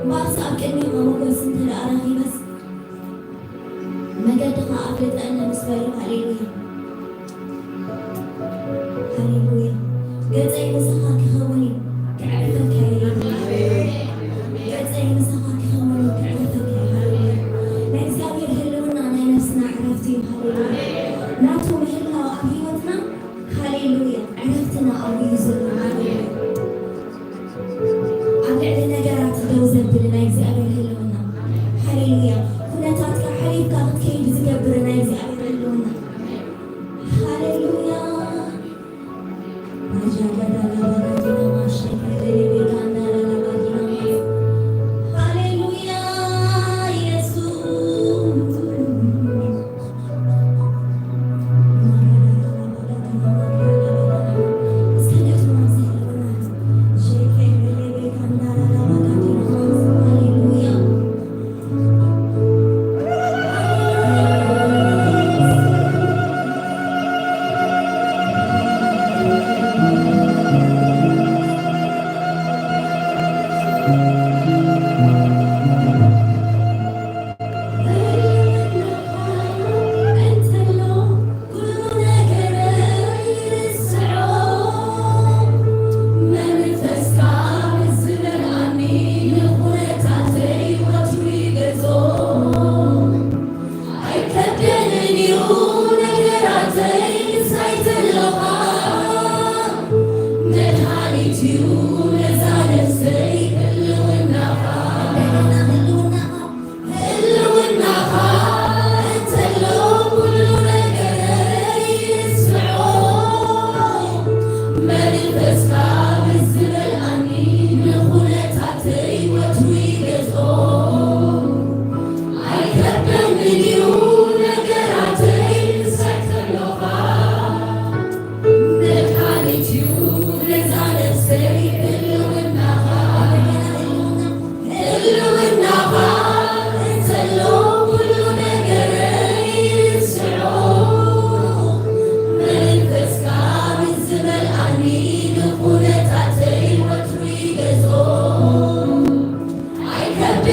بأصعب كلمة موجود سنتر أراهي بس مجدها أفلت أنا مسبالو هاليلويا هاليلويا قد أي مسخة كخوني كعرفك هاليلويا قد أي مسخة كخوني كعرفك هاليلويا لا إزاوية هلونا أنا نفسنا عرفتي هاليلويا لا تمهلها وأبيوتنا هاليلويا عرفتنا أو يزلنا هاليلويا عبد نجارات دوزن بلنا إزاوية هلونا هاليلويا كنتاتك حليفك كيف تكبرنا إزاوية هلونا هاليلويا I kept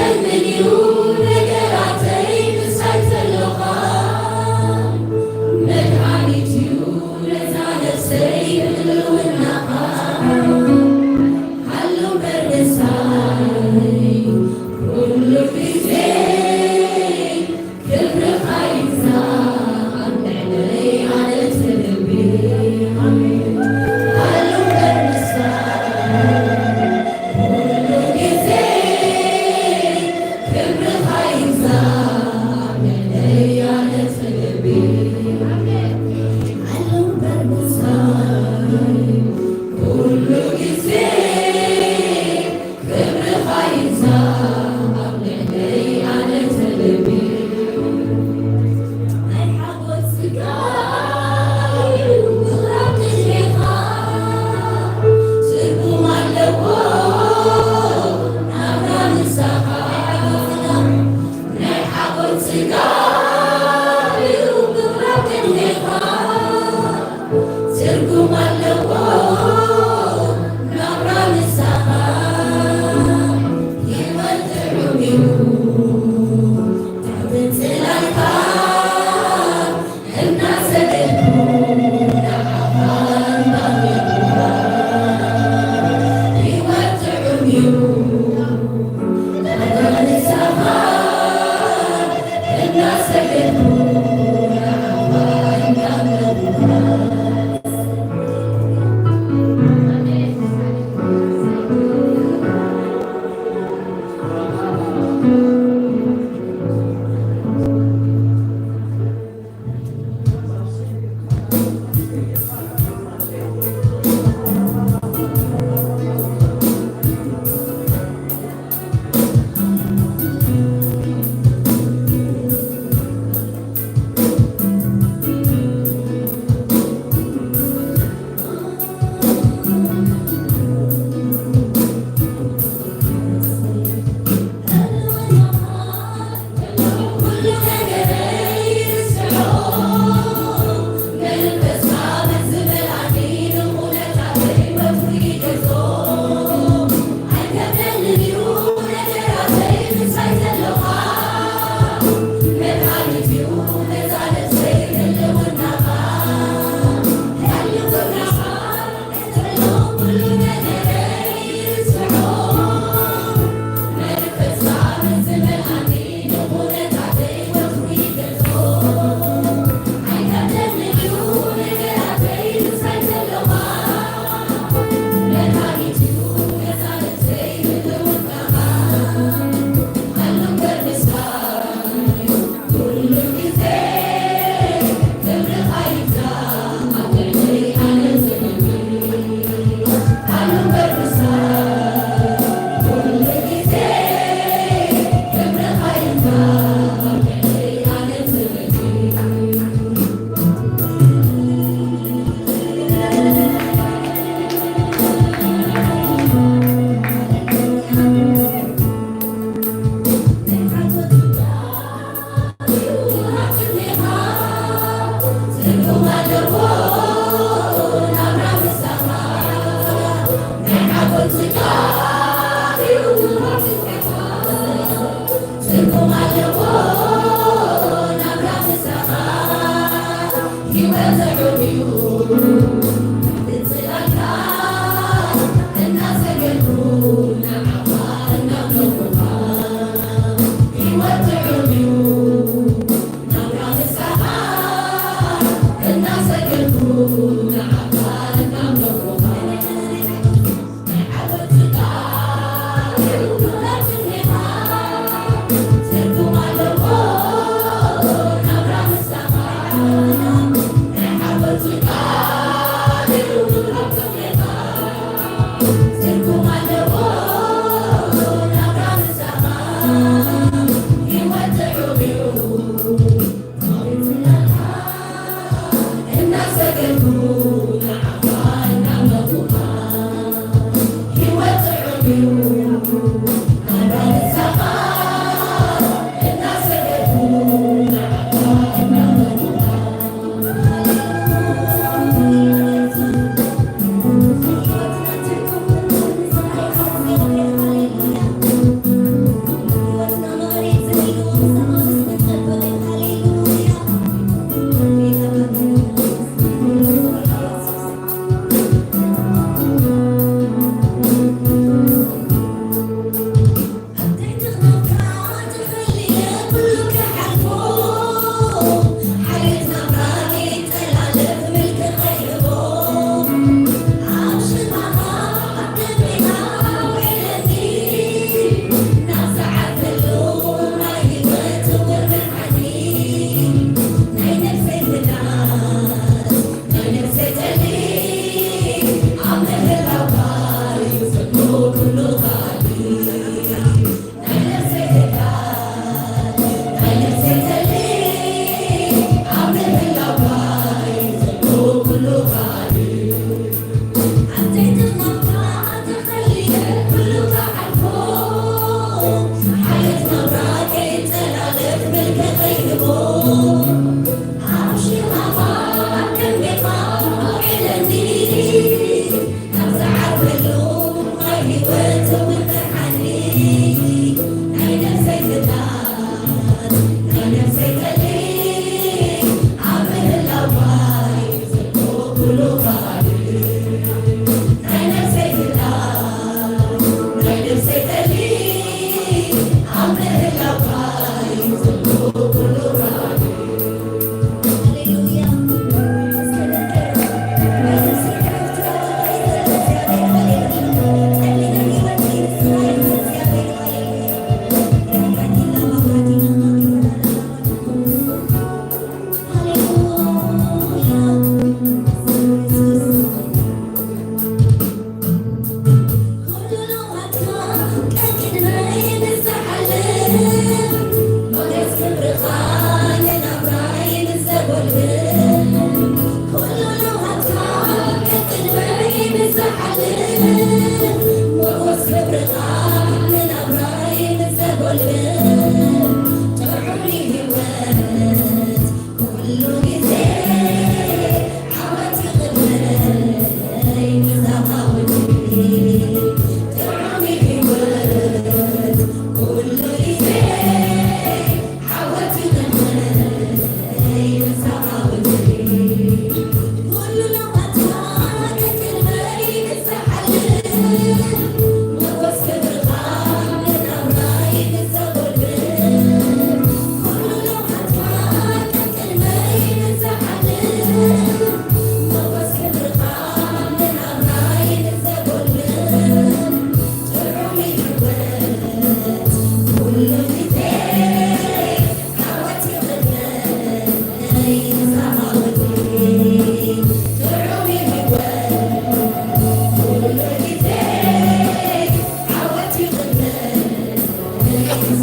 Let me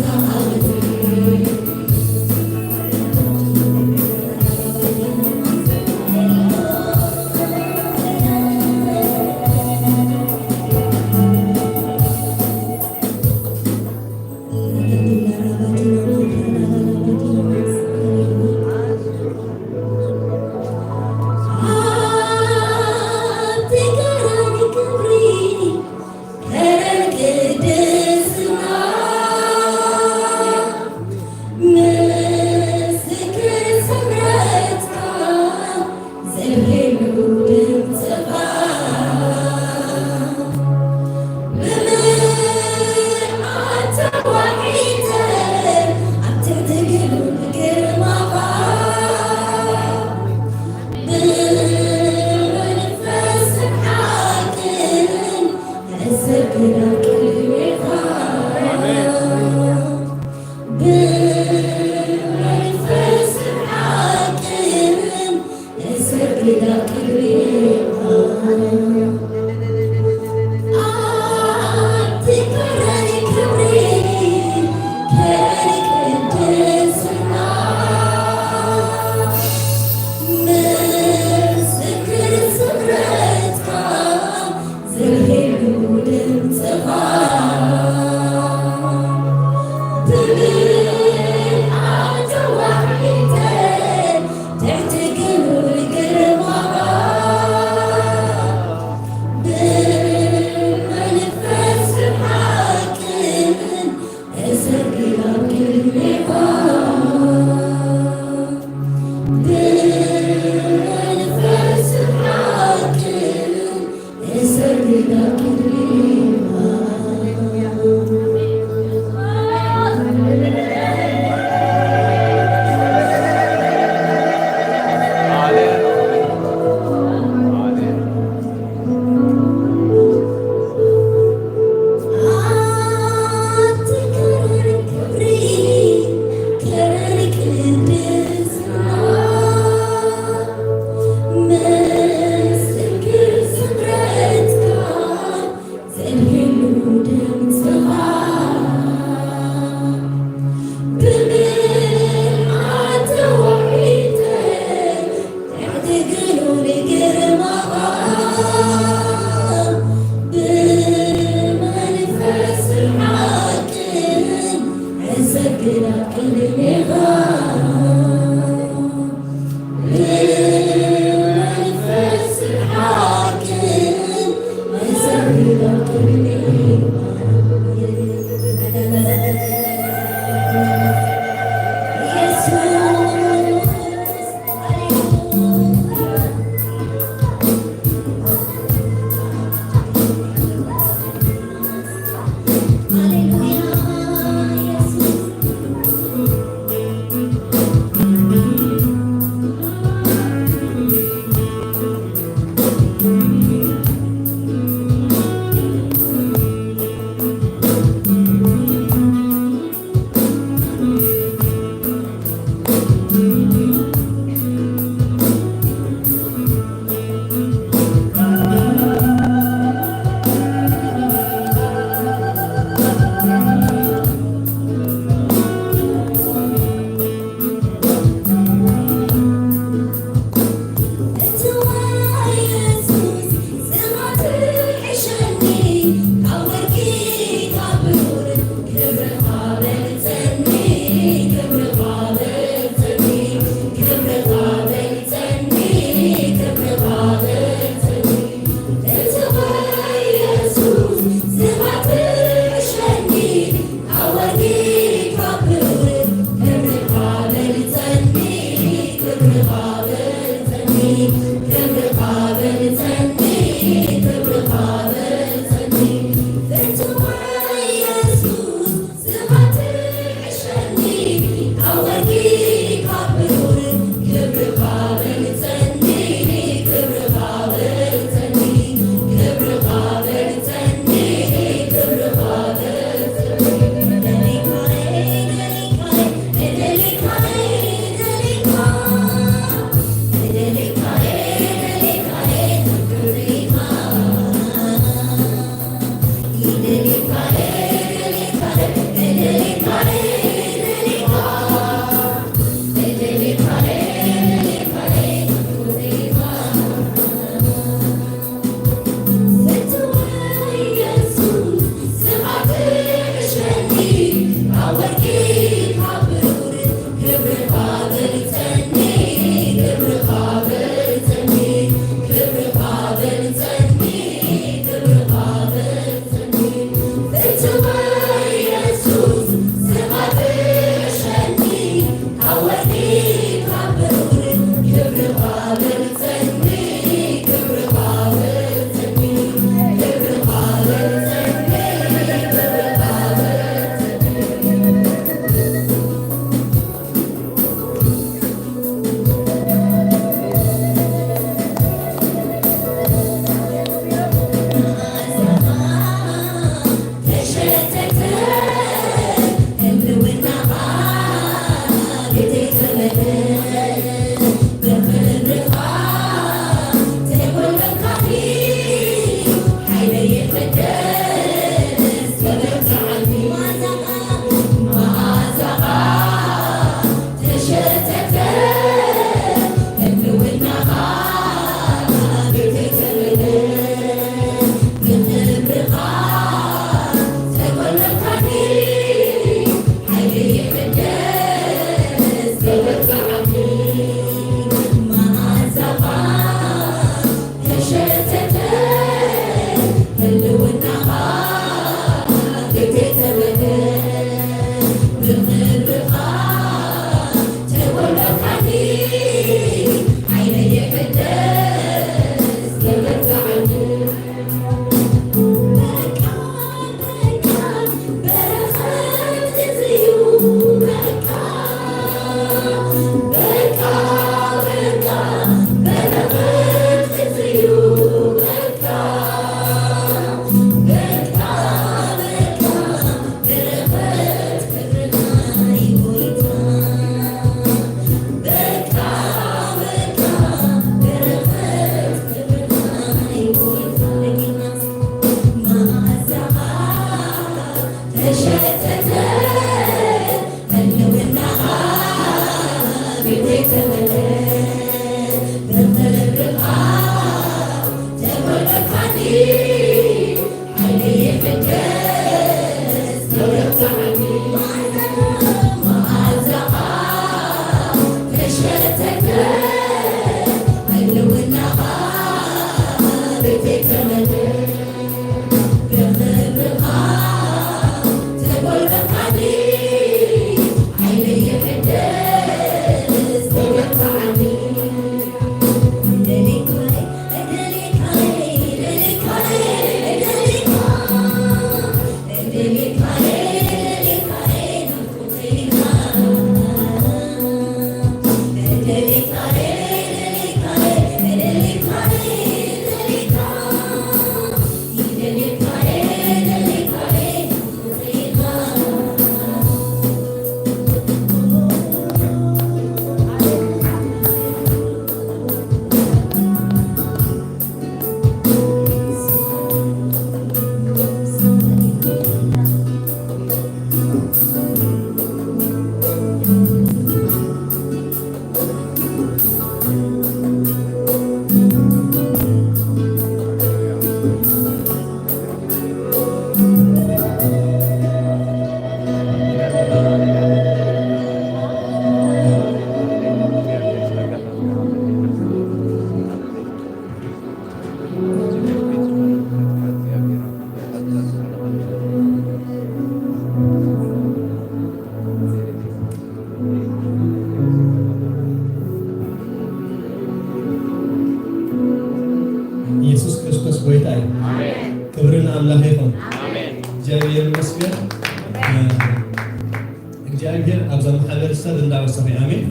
እግዚአብሔር አብዛኛው ማህበረሰብ እንዳወሰፈ አሜን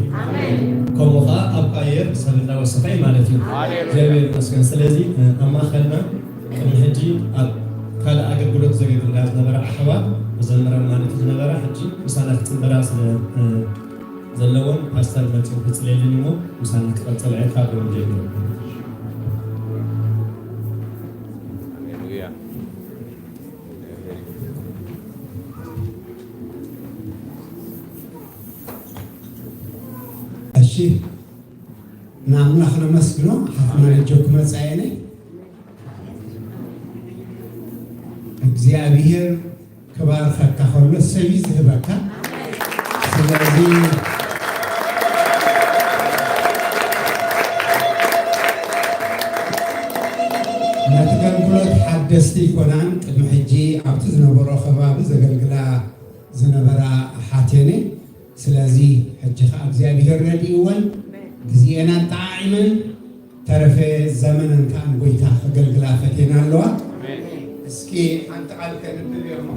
ኮሞኻ አብቃየር ሰብ እንዳወሰፈ ማለት ነው። እግዚአብሔር ይመስገን። ስለዚህ አማኸልና ከመህጂ ካለ አገልግሎት ዘገግላ ነበረ አህዋ መዘመራ ማለት ነበረ ሕጂ ምሳላት ጽንበራ ስለ ዘለውን ፓስተር መጥቶ ፍጽለልን ነው ምሳን ተቀጠለ አይካዶ እንደው ናምናኽ ነመስግኖ ሓፍና ልጆክ መጻየነ እግዚአብሔር ከባርከካ ከሎ ሰቢ ዝህበካ ስለዚ ነተገልግሎት ሓደስቲ ይኮናን ቅድሚ ሕጂ ኣብቲ ዝነበሮ ከባቢ ዘገልግላ ዝነበራ ሓቴነ ስለዚ ሕጂ ከዓ እግዚአብሔር ረዲእወን ጊዜና ጣዕመን ተረፈ ዘመንን ካን ጎይታ አገልግላ ፈቴና አለዋ እስኪ አንተ አልከን ብየሞ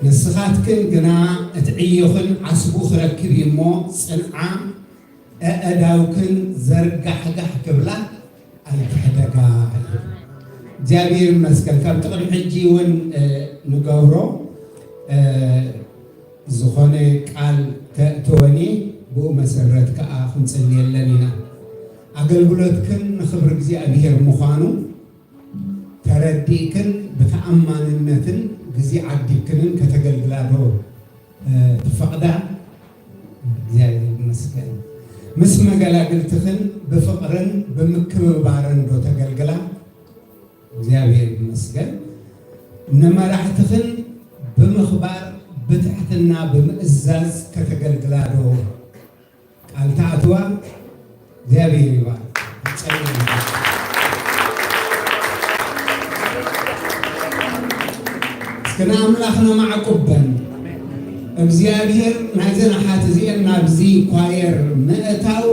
ንስኻትክን ግና እትዕዮኽን ዓስቡ ክረክብ እሞ ፅንዓ ኣእዳውክን ዘርጋሕጋሕ ክብላ ኣይትሕደጋ። እግዚአብሔር ይመስገን። ካብቲ ቅድሚ ሕጂ እውን ንገብሮ ዝኾነ ቃል ከእትወኒ ብኡ መሰረት ከዓ ክንፅልየለን ኢና። ኣገልግሎትክን ንክብሪ እግዚአብሔር ምዃኑ ተረዲእክን ብተኣማንነትን ጊዜ ዓዲክንን ከተገልግላዶ ትፈቅዳ እግዚአብሔር ይመስገን። ምስ መገላግልትክን ብፍቅርን ብምክብባርን ዶ ተገልግላ እግዚአብሔር ይመስገን። ንመራሕትክን ብምኽባር ብትሕትና ብምእዛዝ ከተገልግላዶ ቃል ተኣትዋ እግዚአብሔር ይባርክ። كن أملاخنا معكوبن እግዚአብሔር ናይዘና ሓት እዚአን ናብዚ ኳየር መእታው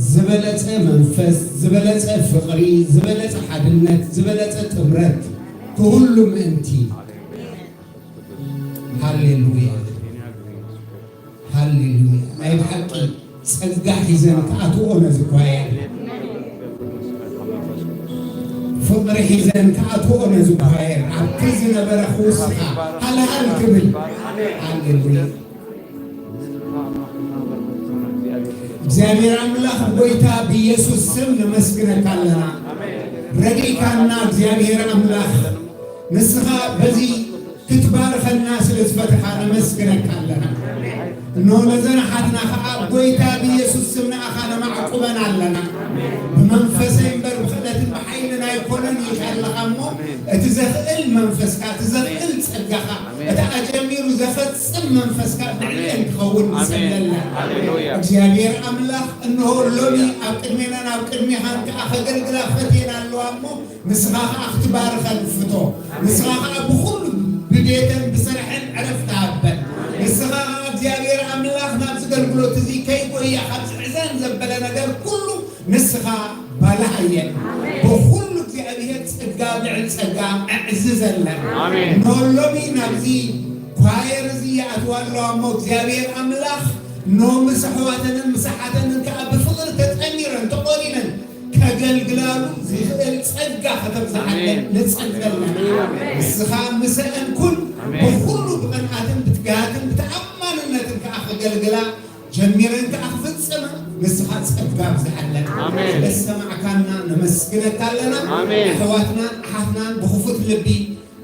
ዝበለፀ መንፈስ ዝበለፀ ፍቅሪ ዝበለፀ ሓድነት ዝበለፀ ጥምረት ኩሉ ምእንቲ ሃሌሉያ ሃሌሉያ ናይ ብሓቂ ፀጋ ሒዘን ከኣትዎ ነዚ ኳየር ፍቅሪ ሒዘን ከኣትዎ ነዚ ኳየር ኣብቲ ዝነበረ ክውስኻ ሃልሃል ክብል ሃሌሉያ። እግዚአብሔር አምላክ ጎይታ በኢየሱስ ስም ነመስግነካለና ረዲካና እግዚአብሔር አምላክ ንስኻ በዚህ ክትባርከና ስለዝፈትኻ ነመስግነካለና እነሆ ለዘናሓትና ከዓ ጎይታ በኢየሱስ ስም ንኣኻ ነማዕቁበና ኣለና ብመንፈሰይ እምበር ብክእለትን ብሓይልን ኣይኮነን ይኸለኻ እሞ እቲ ዘኽእል መንፈስካ እቲ ዘኽእል ፀጋኻ እቲ ኣጀሚሩ ዘፈፅም መንፈስካ ንዕልአን ክኸውን ንሰለና እግዚአብሔር ኣምላኽ እንሆ ሎሚ ኣብ ቅድሜና ናብ ቅድሚኻን ከዓ ከገልግላ ፈትየና ኣለዋ እሞ ንስኻ ከዓ ክትባርከን ፍቶ ንስኻ ከዓ ብኩሉ ብቤተን ብስርሕን ዕረፍቲ ሃበን ንስኻ እግዚአብሔር አምላክ ናብ ዝገልግሎት እዚ ከይቆያ ካብ ዝሕዘን ዘበለ ነገር ኩሉ ንስኻ ባላህየን ብኩሉ እግዚአብሔር ፀጋ ልዕል ፀጋ ኣዕዝዘለን ኖሎሚ ናብዚ ኳየር እዚ ይኣትዋለዋ እሞ እግዚአብሔር አምላክ ኖ ምስ ኣሕዋተንን ምስ ሓተንን ከዓ ብፍቅሪ ተጠሚረን ተቆሪነን ከገልግላሉ ዝኽእል ፀጋ ከተብዝሓለን ንፀገለና ንስኻ ምስአን ኩን ብኩሉ ብቕንዓትን ብትግሃትን ብተኣማንነትን ከዓ ከገልግላ ጀሚረን ከዓ ክፍፅመ ንስኻ ፀጋ ብዝሓለን ስለዝሰማዕካና ነመስግነካ ኣለና ኣሕዋትና ኣሓትናን ብክፉት ልቢ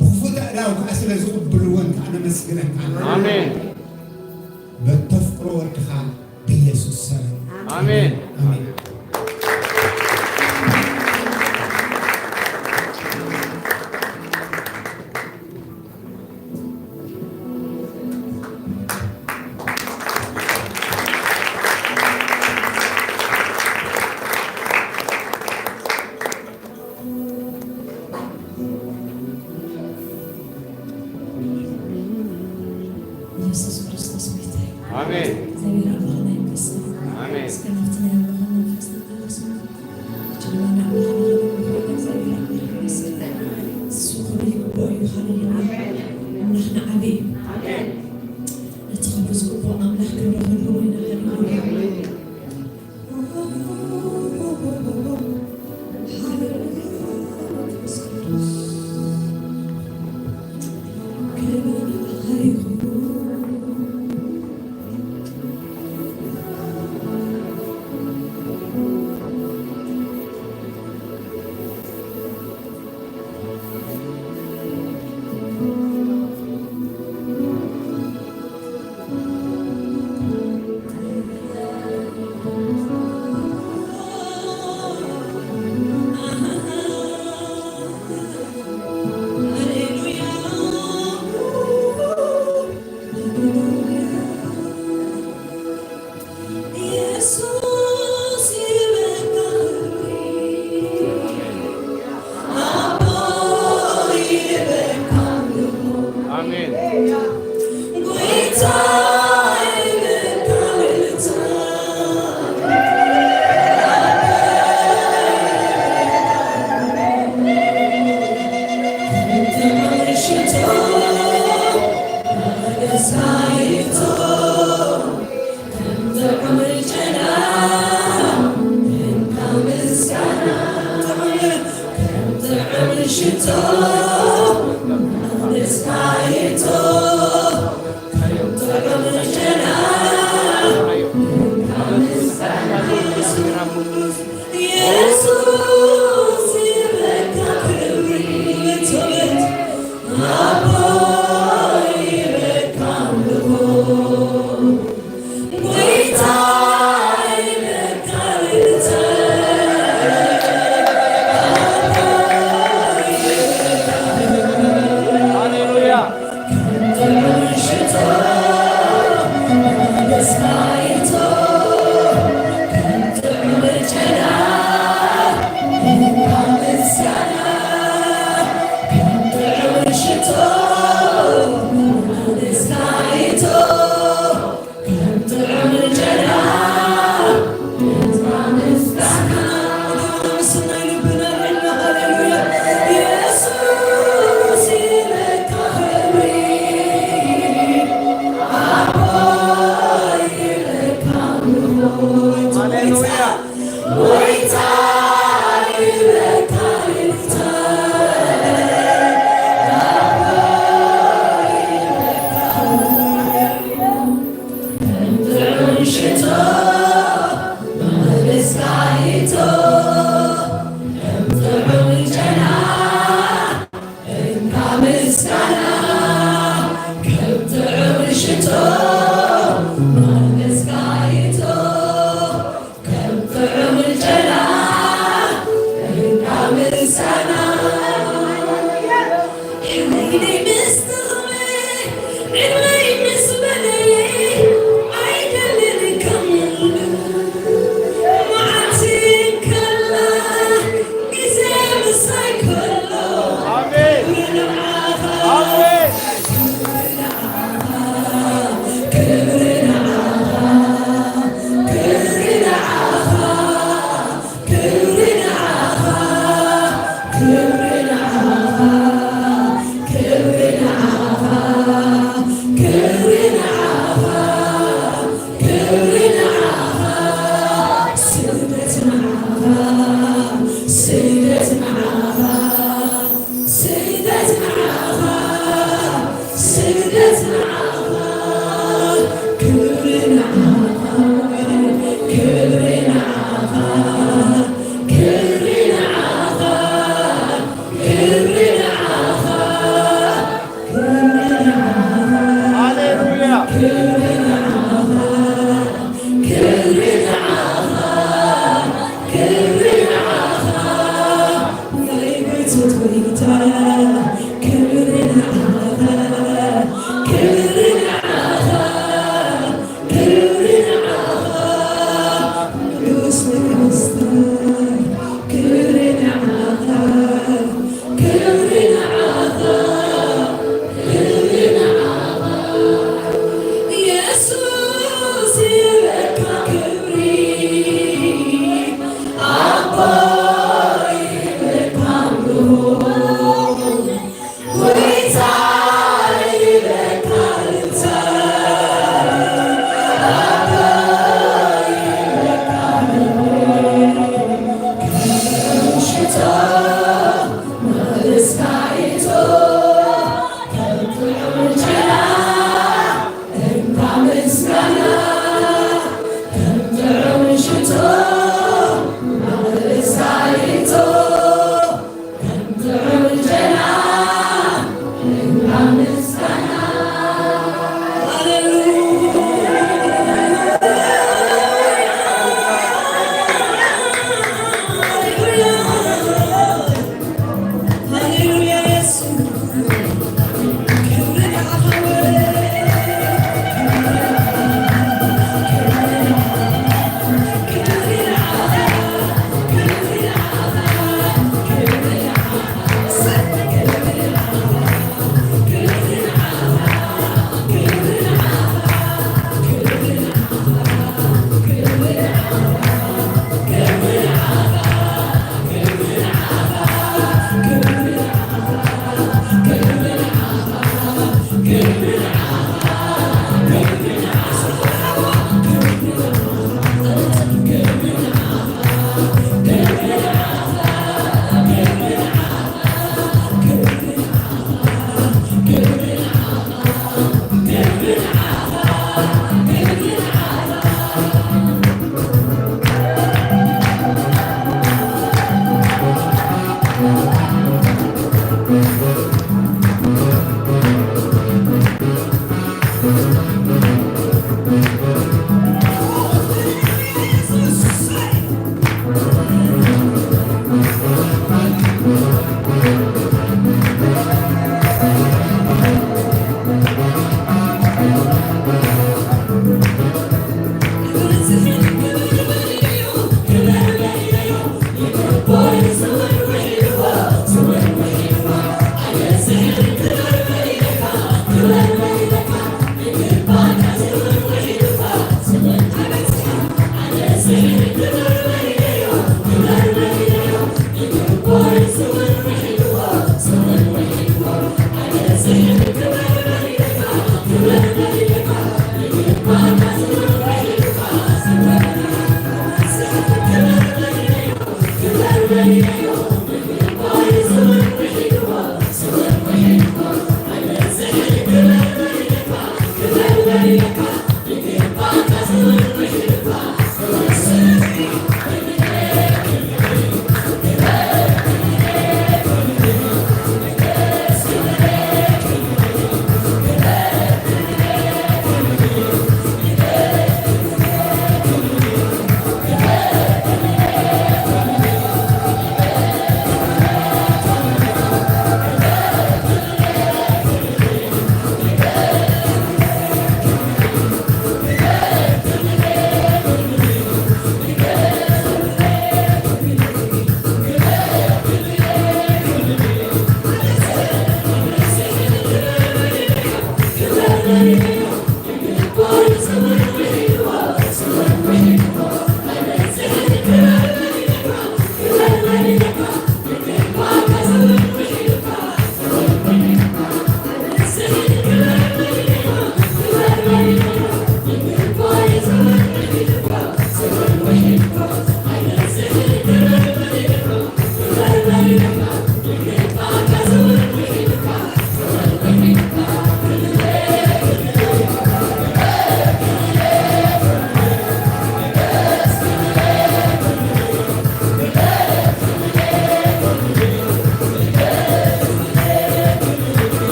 ብክፉት ኣእዳው ከዓ ስለዝቕብልዎን ከዓ ነመስግነካ ኣለና በተፍቅሮ ወድኻ ብኢየሱስ ስም አሜን አሜን። ኢየሱስ ክርስቶስ ጌታ አሜን። እግዚአብሔር አምላክና ይመስገን። አሜን። እስከናፍትና ያለው መንፈስ ተቀበሱ ጀማና እግዚአብሔር አምላክ ይመስገን። እሱ ይቆዩ ሃሌሉያ አምላክና አሜን አሜን። ለተኸበዙ አምላክ ክብር ሁሉ ይነገር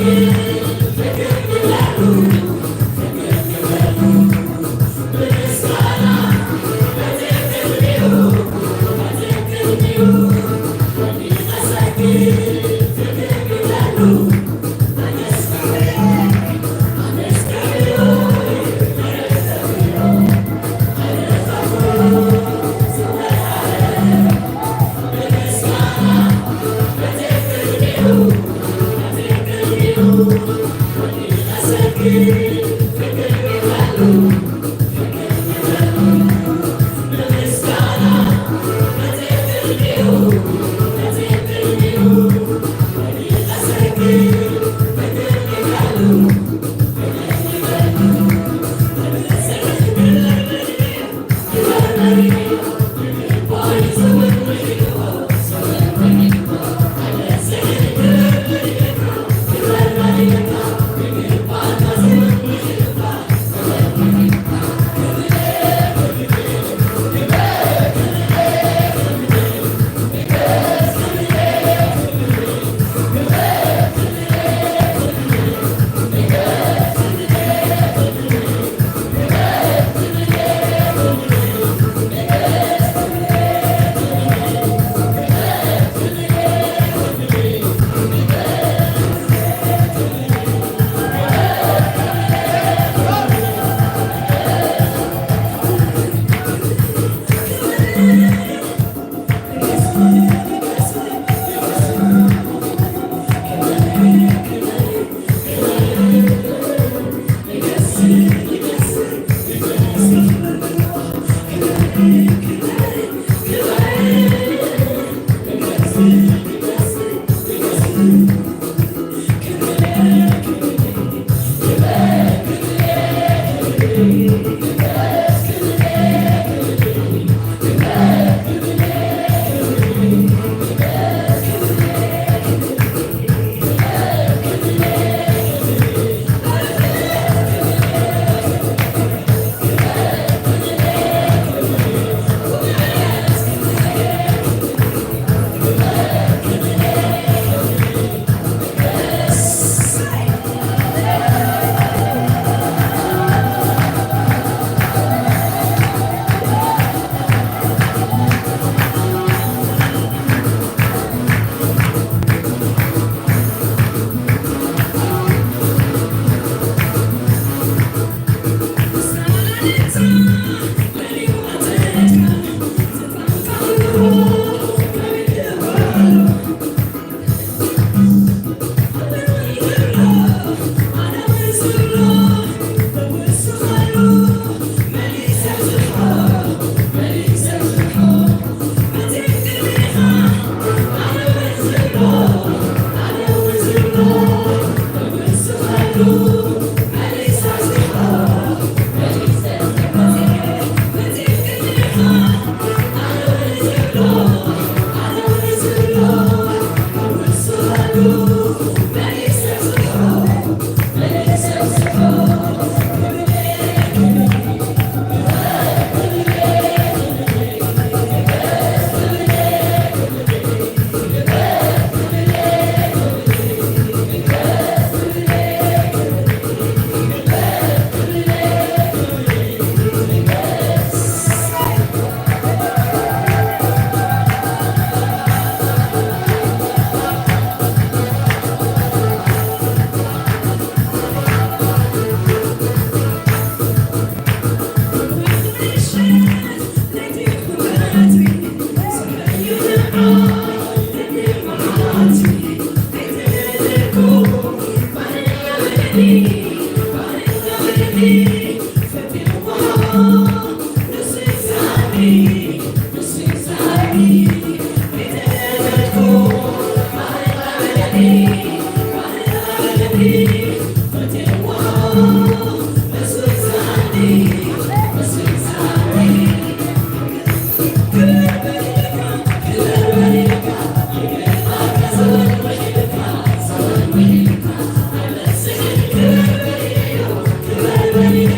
Thank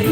you.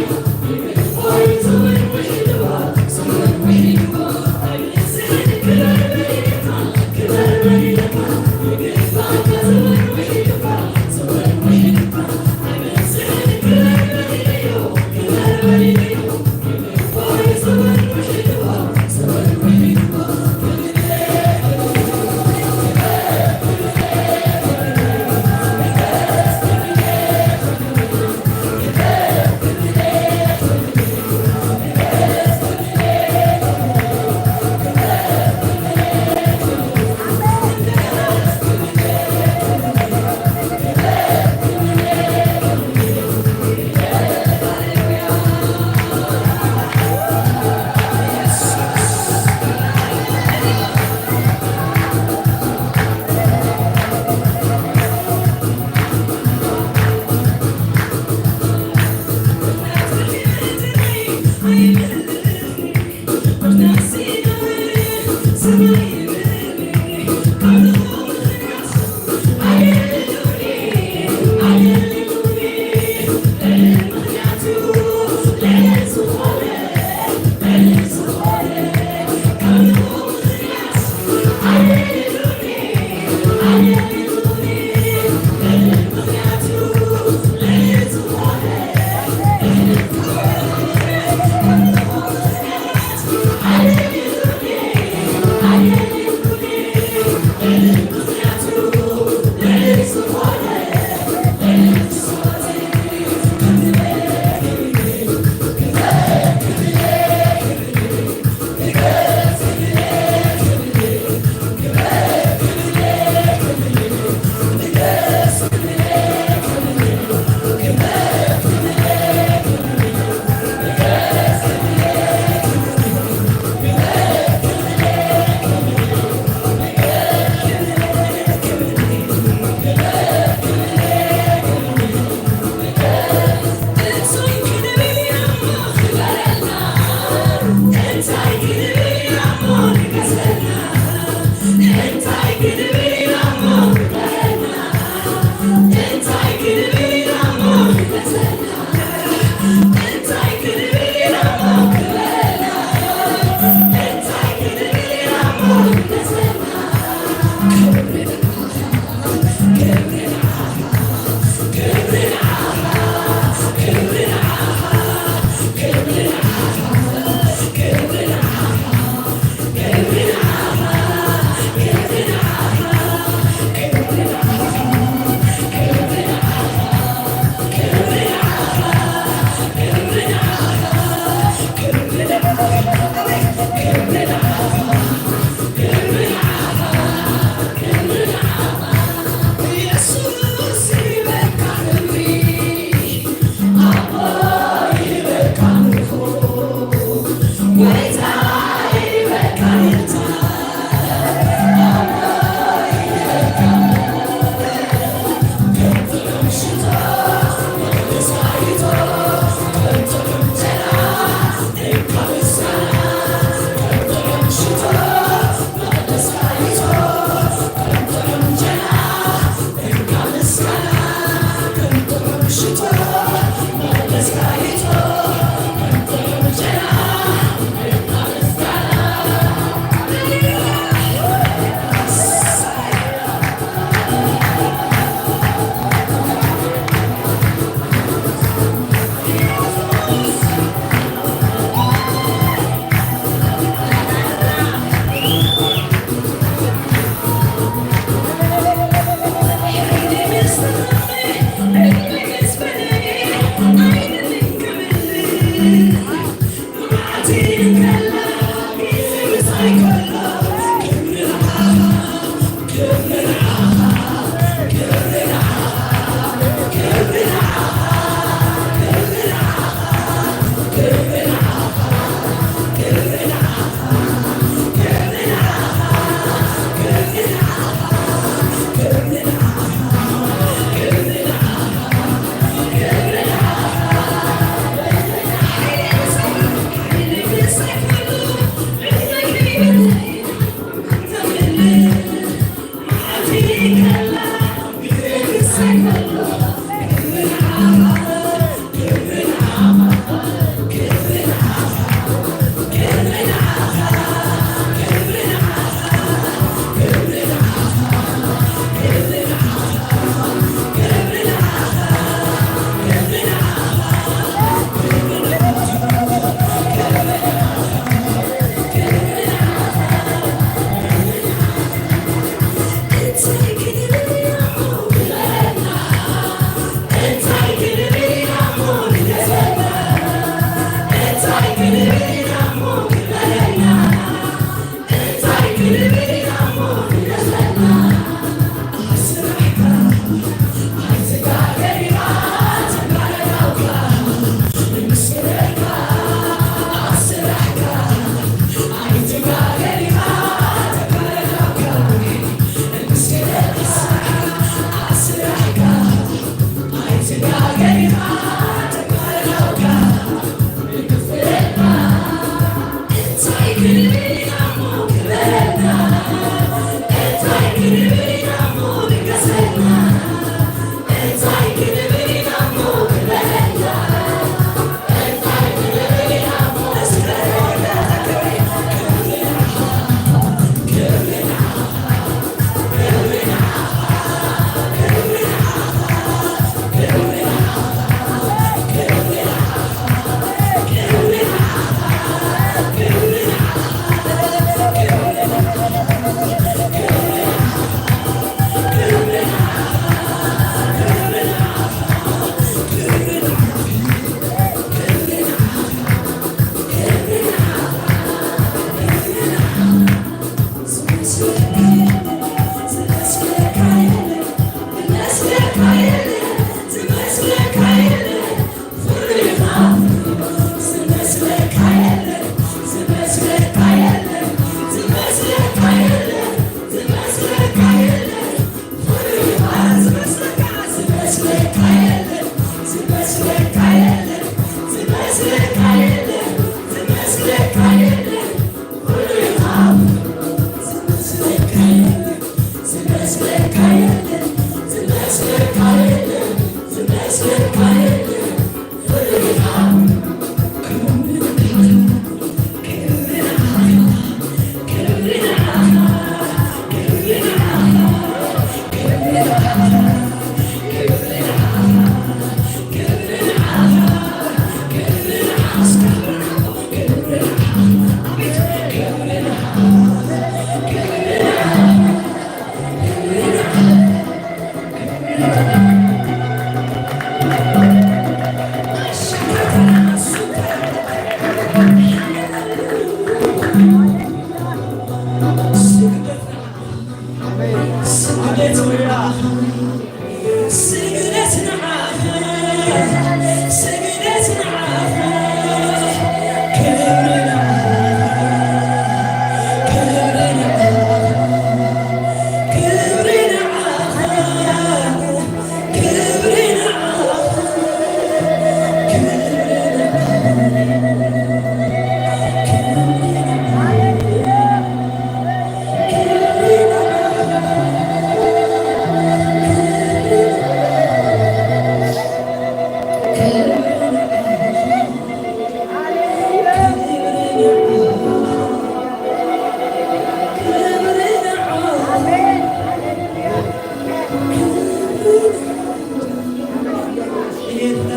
I'm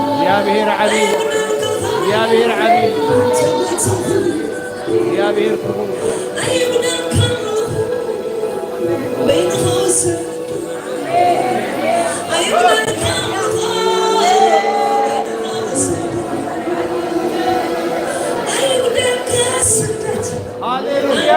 እግዚአብሔር ዓቢይ እግዚአብሔር ዓቢይ እግዚአብሔር ክቡር ሃሌሉያ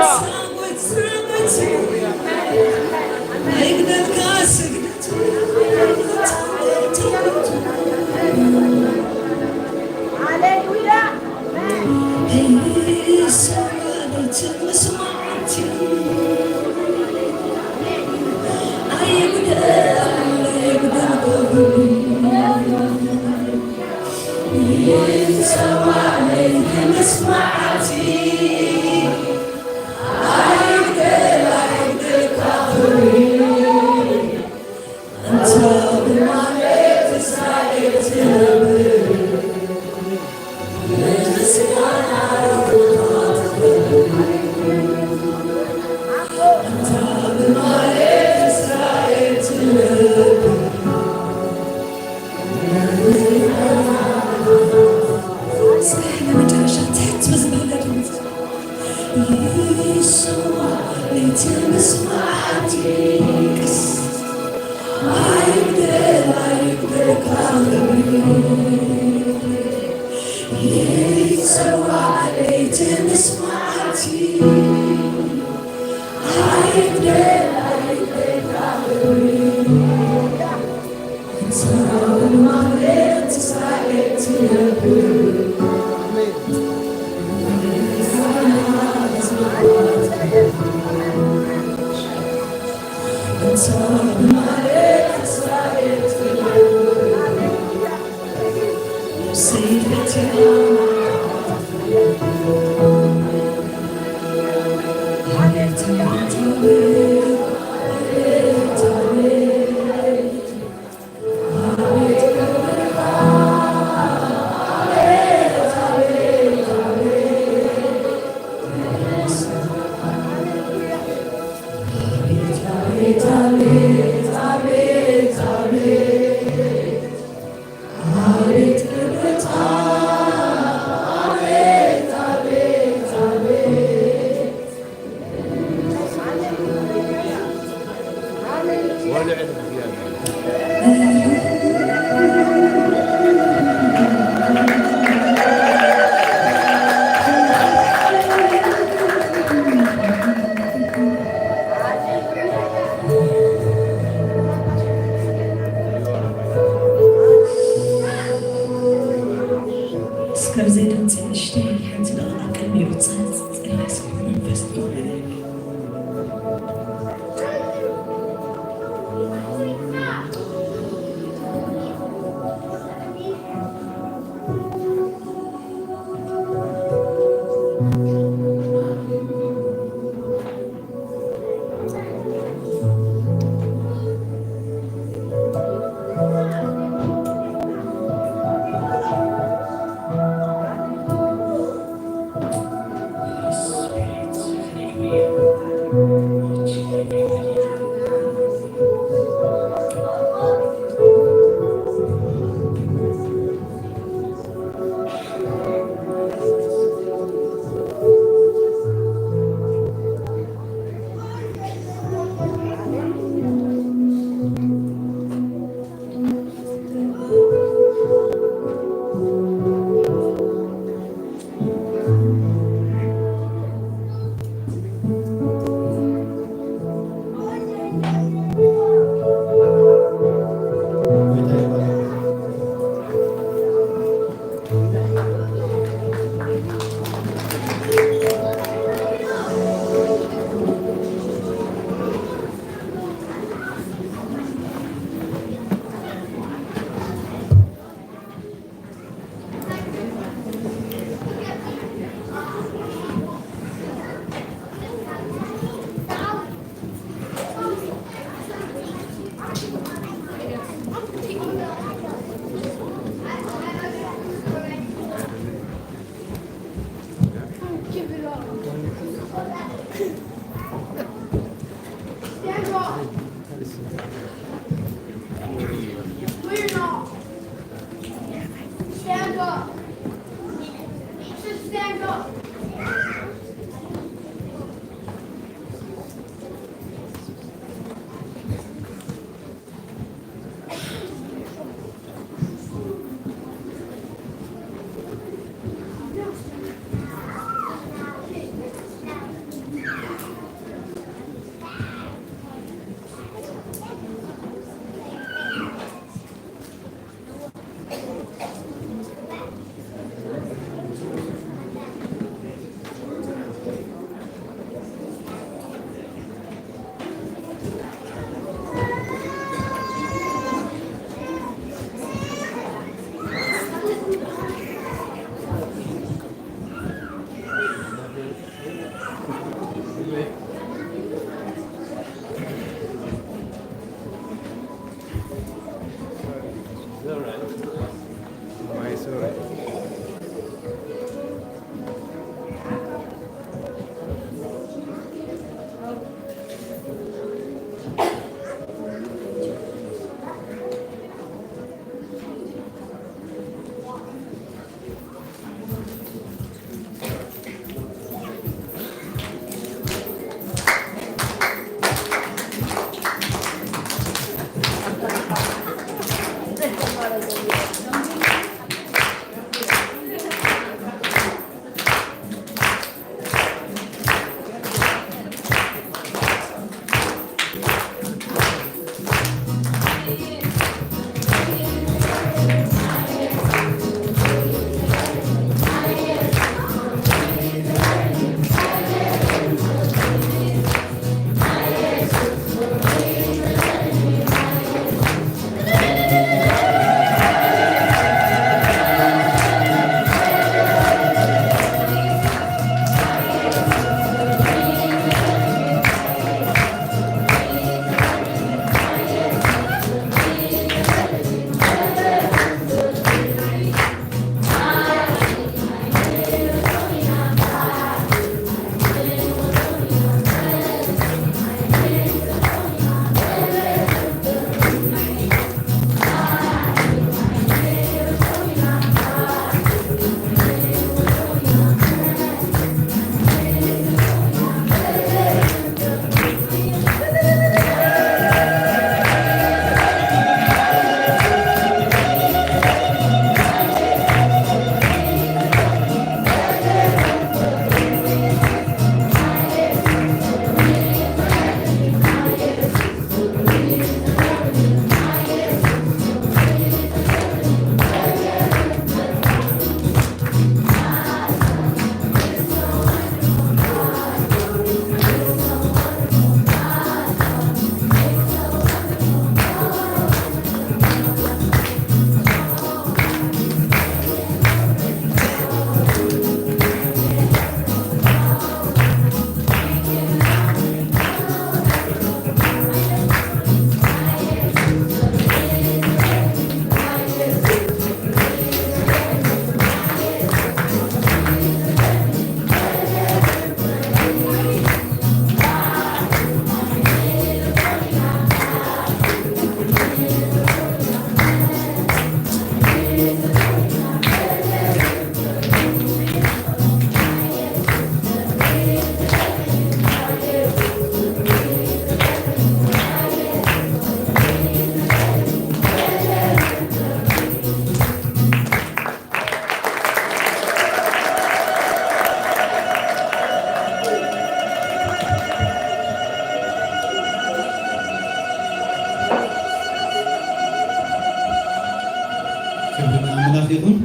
ይሁን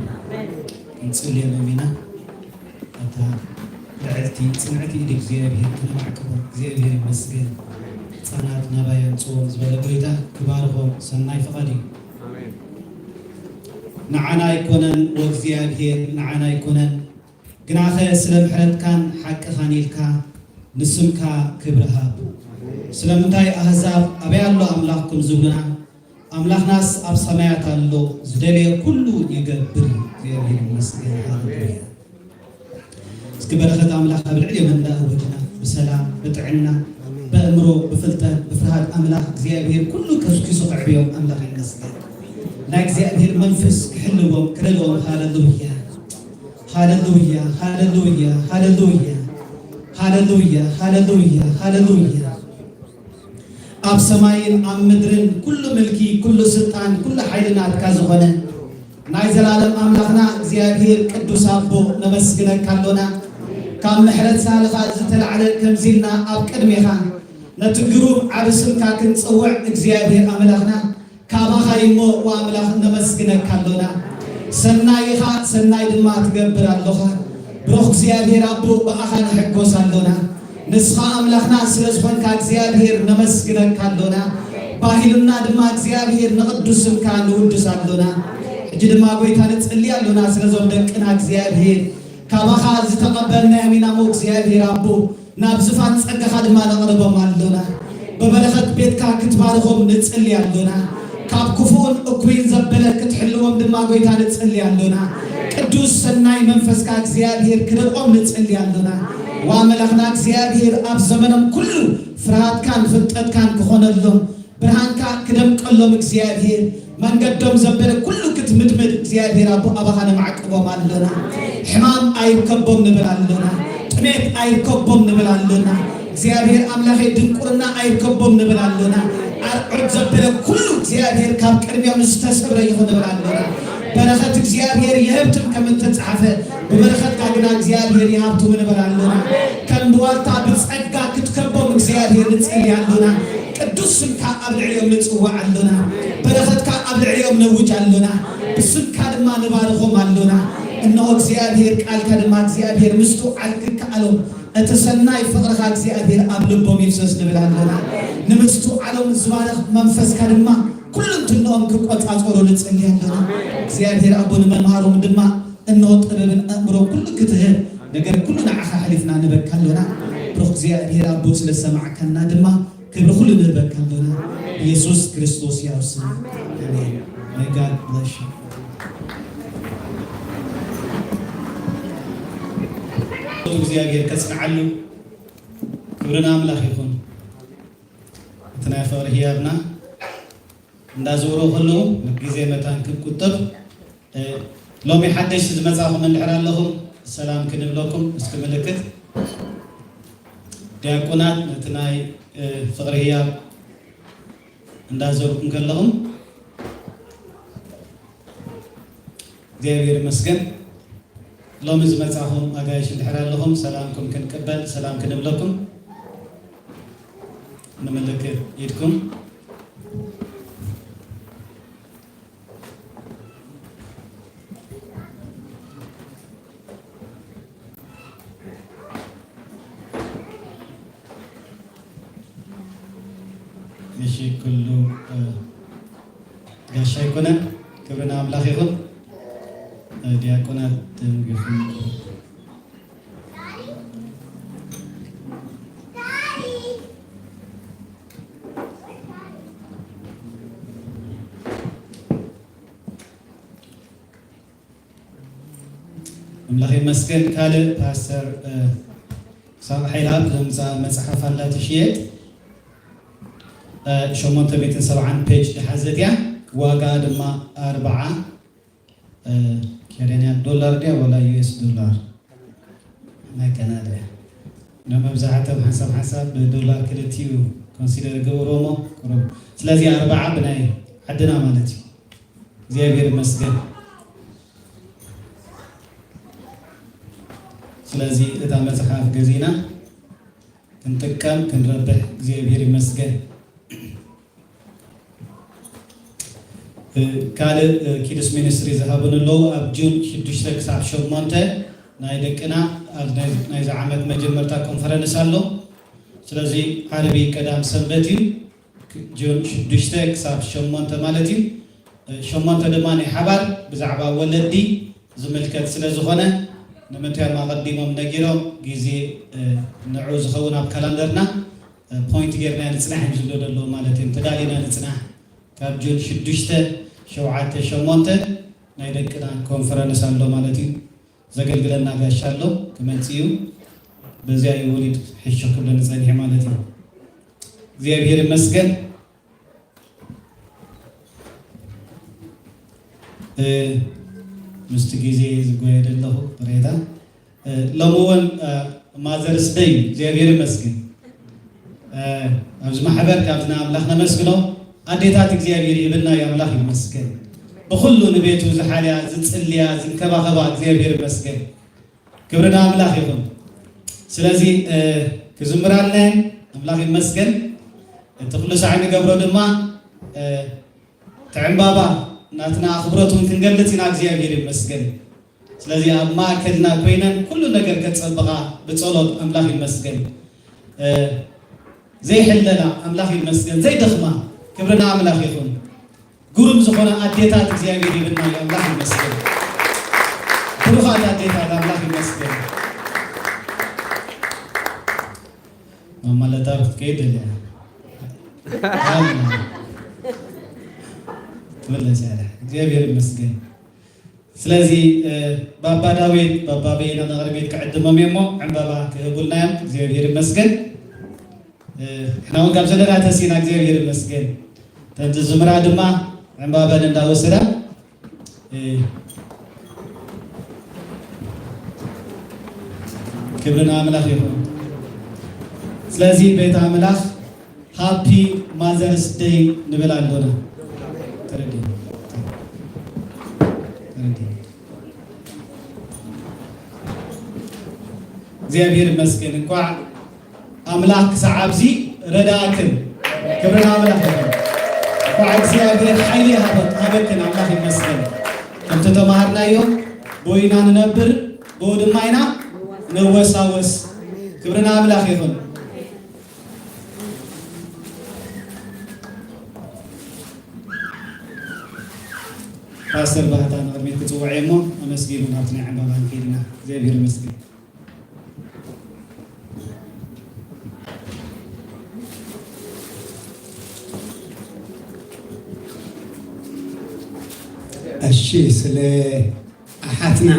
እንጽልይ ነውና አታ ለአልቲ ጽንዓት እግዚአብሔር ተማዕከው እግዚአብሔር ይመስገን ጸናት ነባያን ጾም ዝበለበይታ ክባርሆም ሰናይ ፈቃድ አሜን ንዓና ይኮነን ወእግዚአብሔር ንዓና ይኮነን ግናኸ ስለምሕረትካን ሓቅኻን ኢልካ ንስምካ ክብርሃ ስለምንታይ አሕዛብ አበያሎ አምላክኩም ዝብሉና አምላክናስ አብ ሰማያት አሎ ዝደልየ ኩሉ ይገብር እግዚአብሔር ይመስገን ሃሌሉያ እስኪ በረከት አምላክ አብልዕ የመንዳእ ወጅና በሰላም በጥዕና በእምሮ በፍልጠት በፍርሃት አምላክ እግዚአብሔር ኩሉ ከስኪሱ ቅዕብዮም አምላክ ይመስገን ና እግዚአብሔር መንፈስ ክሕልዎም ክረድዎም ሃሌሉያ ሃሌሉያ ሃሌሉያ ሃሌሉያ ሃሌሉያ ሃሌሉያ ሃሌሉያ አብ ሰማይን አብ ምድርን ኩሉ መልኪ ኩሉ ስልጣን ኩሉ ኃይልናት ካዝኾነ ናይ ዘላለም አምላኽና እግዚአብሔር ቅዱስ አቦ ነመስግነካ አሎና ካብ ምሕረት ሳልኻ ዝተላዕለ ከምዚልና ኣብ ቅድሜኻ ነቲ ግሩም ዓብ ስምካ ክንፅውዕ እግዚአብሔር አምላኽና ካባኻ እሞ ወአምላኽ ነመስግነካ አሎና ሰናይኻ ሰናይ ድማ ትገብር ኣለኻ ብሩኽ እግዚአብሔር አቦ በኣኻ ንሕጎስ ኣሎና ንስኻ አምላኽና ስለዝኾንካ እግዚአብሔር ነመስግነካ አሎና ባህልና ድማ እግዚአብሔር ንቅዱስ ስምካ ንውድስ ኣሎና ሕጂ ድማ ጎይታ ንጽልይ ኣሎና ስለዞም ደቅና እግዚአብሔር ካባኻ ዝተቐበልና ያሚናሞ እግዚአብሔር አቦ نابزفان ጸጋኻ ድማ ነቕርቦም ኣለና በበረኸት ቤትካ ክትባርኾም ንጽልይ ኣለና ካብ ክፉን እኩይን ዘበለ ክትሕልዎም ድማ ጎይታ ንጽልይ ኣለና ቅዱስ ሰናይ መንፈስካ እግዚአብሔር ክረቆም ንጽልይ ኣለና ወአምላኽና እግዚአብሔር ኣብ ዘመኖም ኩሉ ፍርሃትካን ፍልጠትካን ክኾነሎም ብርሃንካ ክደምቀሎም እግዚአብሔር መንገዶም ዘበለ ኩሉ ክትምድምድ እግዚአብሔር አቦ አባኻነ ማዕቅቦም ኣለና ሕማም አይከቦም ንብል ኣለና ጥሜት አይከቦም ንብል ኣለና እግዚአብሔር አምላኬ ድንቁርና አይከቦም ንብል ኣለና አርዑት ዘበለ ኩሉ እግዚአብሔር ካብ ቅድሚኦም ዝተሰብረ ይኹን ንብል ኣለና በረኸት እግዚአብሔር የህብትም ከምተጻፈ በበረኸት ጋግና እግዚአብሔር ይሃብቱ ንብል ኣለና ከም ብዋልታ ብጸጋ ክትከቦም እግዚአብሔር ንጽልይ ኣለና ቅዱስ ስምካ ኣብ ልዕሊኦም ንጽዋዕ ኣለና በረኸትካ ኣብ ልዕሊኦም ነውጅ ኣለና ብስምካ ድማ ንባርኾም ኣለና እነሆ እግዚአብሔር ቃልካ ድማ እግዚአብሔር ምስቱ ዓልክካ ኣሎም እተሰናይ ፍቅርካ እግዚአብሔር ኣብ ልቦም ይፍሰስ ንብል ኣለና ንምስቱ ዓሎም ዝባረኽ መንፈስካ ድማ ኩሉ እንትንኦም ክቆጻጸሩ ንጽልይ ኣለና እግዚአብሔር አቦ ንመምሃሮም ድማ እነሆ ጥበብን ኣእምሮ ኩሉ ክትህብ ነገር ኩሉ ንዓኻ ሓሊፍና ንበካ ኣለና ብሩኽ እግዚአብሔር አቦ ስለሰማዕከና ድማ ክብሪ ኩሉ ንበካ ኣለና ኢየሱስ ክርስቶስ ያውስም አሜን may God bless you እግዚአብሔር ከጽናዓሉ ክብርና አምላክ ይሁን ተናፈር ህያብና እንዳዞሮ ሁሉ ጊዜ መታን ክቁጥብ ሎሚ ሓደሽ ዝመጻኹም እንድሕር ኣለኹም ሰላም ክንብለኩም እስከ ምልክት ዲያቆናት ነትናይ ፍቅሪ ህያብ እንዳዞርኩም ከለኹም እግዚአብሔር ይመስገን ሎሚ ዝመጻኹም አጋይሽ እንድሕር ኣለኹም ሰላምኩም ክንቀበል ሰላም ክንብለኩም ንምልክት ይድኩም እሺ ኩሉ ጋሻ ይኮነ ክብርና አምላክ ይሁን ዲያቆናት ይሁን አምላክ ይመስገን ካለ ፓስተር ሳይላብ ዘምዛ መጽሐፍ አላት ሽየት شمونت بيت 70 بيج لحزتيا واقع دما 4 كيرانيا دولار دي ولا US دولار ما كندا نما بزعته بحسب بدولار كلتيو كونسيدر غورومو كروم سلازي 4 بناي عندنا مالتي እግዚአብሔር ይመስገን ስለዚህ እታ መጽሐፍ ገዚና ክንጥቀም ክንረብህ እግዚአብሔር ይመስገን ካለ ኪድስ ሚኒስትሪ ዝሃቡንሎ ኣብ ጁን 6 ክሳብ 8 ናይ ደቅና ኣብ ናይ ዓመት መጀመርታ ኮንፈረንስ ኣሎ ስለዚ ዓረቢ ቀዳም ሰንበት እዩ ጁን 6 ክሳብ 8 ማለት እዩ 8 ድማ ናይ ሓባር ብዛዕባ ወለዲ ዝምልከት ስለ ዝኾነ ንምንታይ ማቀዲሞም ነጊሮም ግዜ ንዑ ዝኸውን ኣብ ካላንደርና ፖይንት ጌርና ንጽናሕ ዝለደሎ ማለት እዩ ተዳሊና ንጽናሕ ካብ ጁን 6 7 8 ናይ ደቅና ኮንፈረንስ ኣሎ ማለት እዩ ዘገልግለና ጋሻ ኣሎ ክመጽዩ በዚያ ይወሊድ ሕሾ ክብለን ጸኒሕ ማለት እዩ እግዚአብሔር ይመስገን ምስቲ ጊዜ ዝጎየደለሁ ብሬታ ለሞወን ማዘርስ ደይ እግዚአብሔር ይመስገን ኣብዚ ማሕበር ካብና አምላኽ ነመስግኖ አዴታት እግዚአብሔር ይብልና ያምላኽ ይመስገን በሁሉ ንቤቱ ዝሓልያ ዝጽልያ ዝንከባኸባ እግዚአብሔር ይመስገን ክብርና አምላኽ ይሁን ስለዚ ክዝምራልና አምላኽ ይመስገን ተክሉ ሰዓይ ንገብሮ ድማ ተዕምባባ ናትና አኽብረቱን ክንገልጽና እግዚአብሔር ይመስገን ስለዚ ኣብ ማእከልና ኮይነን ኩሉ ነገር ከጸብቓ ብጸሎት አምላኽ ይመስገን ዘይሕለላ አምላኽ ይመስገን ዘይደኽማ ክብርና አምላኽ ይሁን ጉሩም ዝኾነ አዴታት እግዚአብሔር ይብልና አምላኽ ይመስገን ብሩኻት አዴታት አምላኽ ይመስገን ማማለታ ከይደ ተመለሰ ያለ እግዚአብሔር ይመስገን። ስለዚህ ባባ ዳዊት ባባ በይና ነግርቤት ከዕድመም የሞ ዕንበባ ክህቡልናዮም እግዚአብሔር ይመስገን። ሕናውን ካብ ዘለና ተሲና እግዚአብሔር ይመስገን። ተንዚ ዝምራ ድማ ዕንበባን እንዳወሰዳ ክብርና አምላክ ይሁን። ስለዚህ ቤተ አምላክ ሃፒ ማዘርስ ዴይ ንብል አለና እግዚአብሔር ይመስገን። እንኳ አምላክ ሰዓብዚ ረዳክን ክብርና አምላክ ይሁን። እንኳ እግዚአብሔር ኃይል ሀበክን አምላክ ይመስገን። ከምቲ ተማሃርናዮ ቦይና ንነብር ቦድማይና ነወሳወስ ክብርና አምላክ ይሁን። ፓስተር ባህታ ንቅድሚት ክፅውዕ እሞ ኣመስጊኑ ናብቲ ናይ ዕንበባ ንከይድና እግዚአብሔር ይመስገን። እሺ ስለ ኣሓትና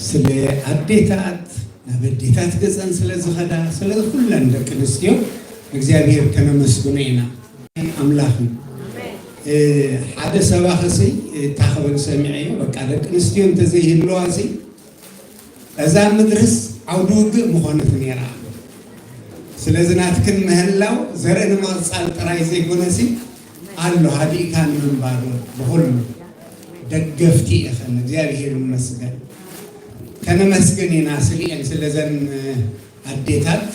ስለ ኣዴታት ናብ ኣዴታት ገፀን ስለ ዝኸዳ ስለ ኩለን ደቂ ኣንስትዮ እግዚአብሔር ከነመስግኖ ኢና ኣምላኽ ሓደ ሰባኸሲ ታኸበል ሰሚዐ እዮ በቃ ደቂ ኣንስትዮ እንተዘይህልዋሲ እዛ ምድርስ ዓውዲ ውግእ ምኾነት ነይራ። ስለዚ ናትክን ምህላው ዘርኢ ንምቕፃል ጥራይ ዘይኮነሲ ኣሎ ሃዲእካ ንምንባር ብኩሉ ደገፍቲ ኢኸን እግዚአብሔር ይመስገን። ከነመስግን ኢና ስሊአን ስለዘን ኣዴታት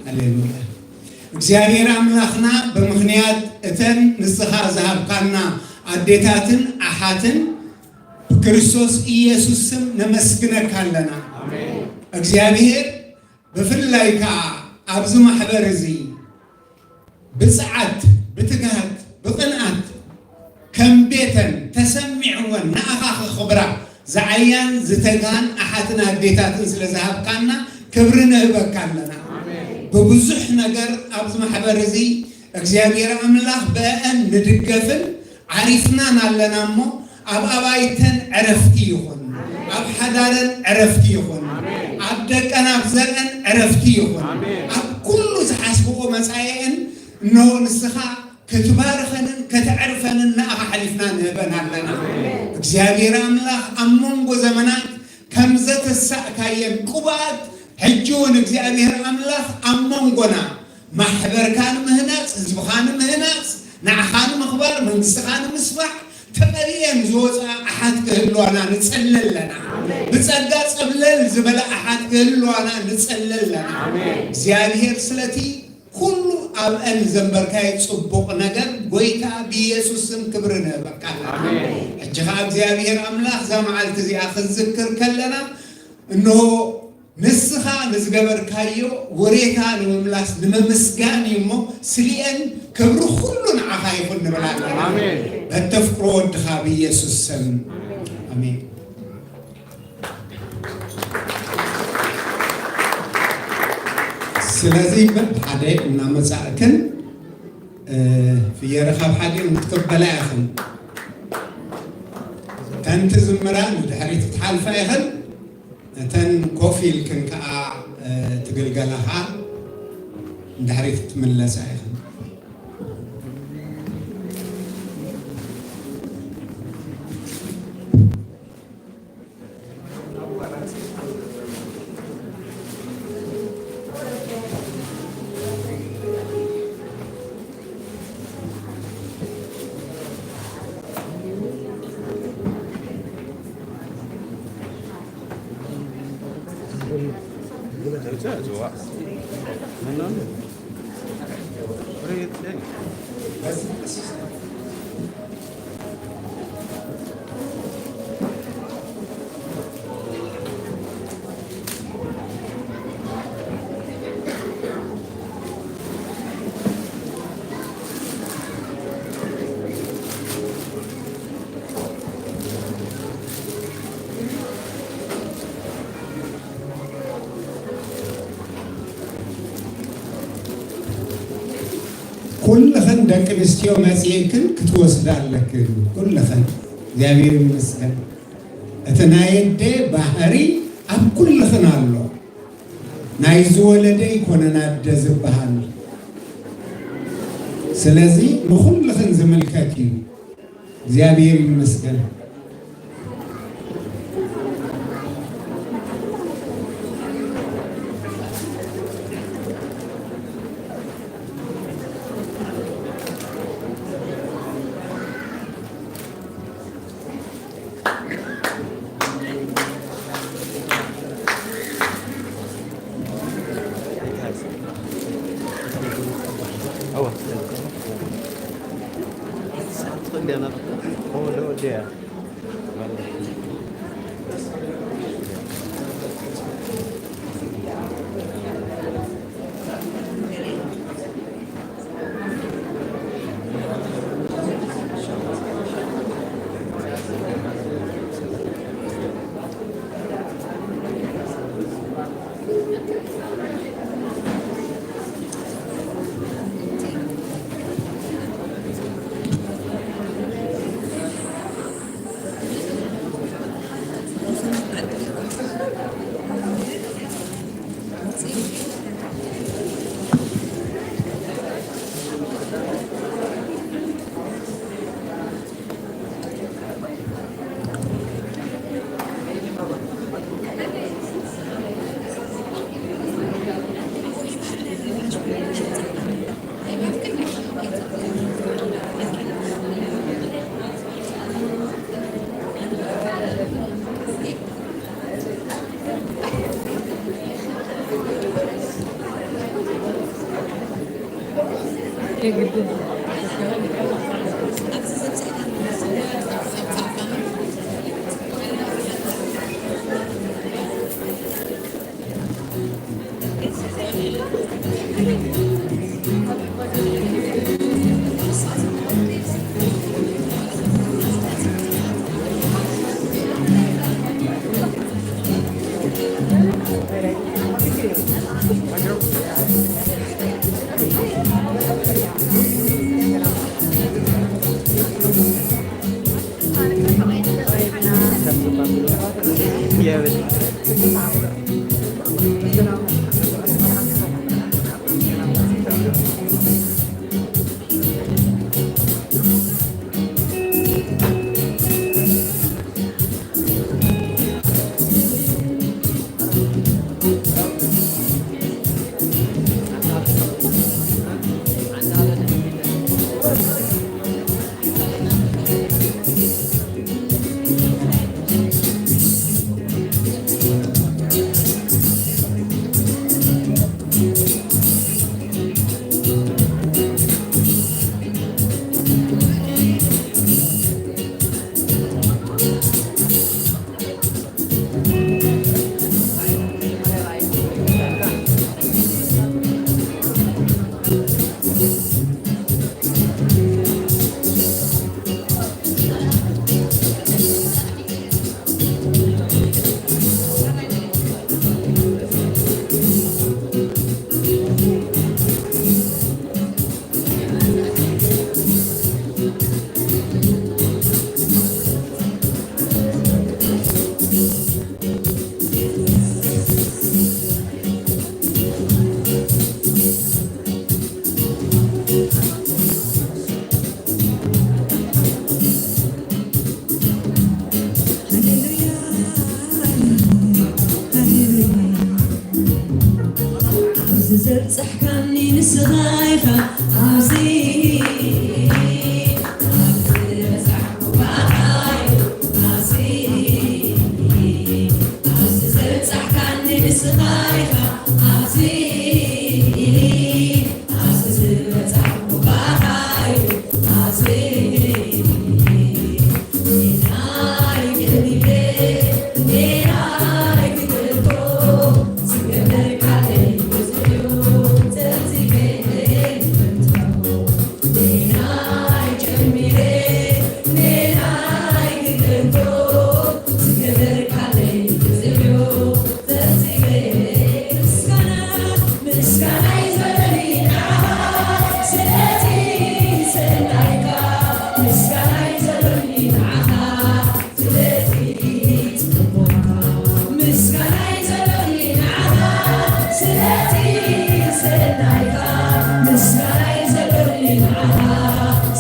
ሃሌሉያ። እግዚአብሔር አምላክና በምክንያት እተን ንስኻ ዝሃብካና ኣዴታትን ኣሓትን በክርስቶስ ኢየሱስ ስም ነመስግነካ ኣለና። እግዚአብሔር ብፍላይ ከዓ ኣብዚ ማሕበር እዚ ብፅዓት ብትግሃት ብቕንዓት ከም ቤተን ተሰሚዕወን ንኣኻ ክኽብራ ዝዓያን ዝተጋን ኣሓትን ኣዴታትን ስለ ዝሃብካና ክብሪ ንህበካ ኣለና። በብዙሕ ነገር ኣብዚ ማሕበር እዚ እግዚአብሔር አምላክ በአን ንድገፍን ዓሪፍናን ኣለና እሞ ኣብ ኣባይተን ዕረፍቲ ይኹን፣ ኣብ ሓዳረን ዕረፍቲ ይኹን፣ ኣብ ደቀን ኣብ ዘርአን ዕረፍቲ ይኹን፣ ኣብ ኩሉ ዝሓስብኦ መጻኤን እነሆ ንስኻ ክትባርኸንን ከተዕርፈንን ንኣኻ ሓሊፍና ንህበን ኣለና። እግዚአብሔር አምላክ ኣብ መንጎ ዘመናት ከም ዘተሳእካየን ቁባት ሕጂውን እግዚአብሔር አምላክ ኣብ መንጎና ማሕበርካን ምህናፅ ህዝብኻን ምህናፅ ንዓኻን ምኽባር መንግስትኻን ምስፋሕ ተቐሪአን ዝወፃ ኣሓት ክህልዋና ንጸለለና ብጸጋ ጸብለል ዝበለ ኣሓት ክህልዋና ንጸለለና እግዚአብሔር ስለቲ ኩሉ ኣብአን ዘንበርካይ ጽቡቕ ነገር ጎይታ ብኢየሱስ ስም ክብሪ ንህበካና። ሕጂ ኸ እግዚአብሔር አምላክ እዛ መዓልቲ እዚኣ ክንዝክር ከለና እንሆ ንስኻ ንዝገበርካዮ ወሬታ ንምምላስ ንምምስጋን እሞ ስሊአን ክብሪ ኩሉ ንዓኻ ይኹን ንብላለን። በተፍቅሮ ወድኻ ብኢየሱስ ስም ኣሜን። ስለዚ በሓደ እናመጻእክን ፍየረኻ ብሓደ ንክትበላ ኢኽን ተንቲ ዝምራ ንድሕሪት ትሓልፋ ኢኽን እተን ኮፍ ኢልክን ከዓ ትግልገለኻ እንድሕሪት ትምለሳ ኢኽን። ኩልኸን ደቂ ኣንስትዮ መፅኤክን ክትወስዳለክን ኩልኸን እግዚአብሔር ይመስገን እቲ ናይ ኣደ ባህሪ ኣብ ኩልኽን ኣሎ ናይ ዝወለደ ይኮነን ኣደ ዝበሃል ስለዚ ንኩልኽን ዝምልከት እዩ እግዚአብሔር ይመስገን زرزحكني نسغايخة عزيز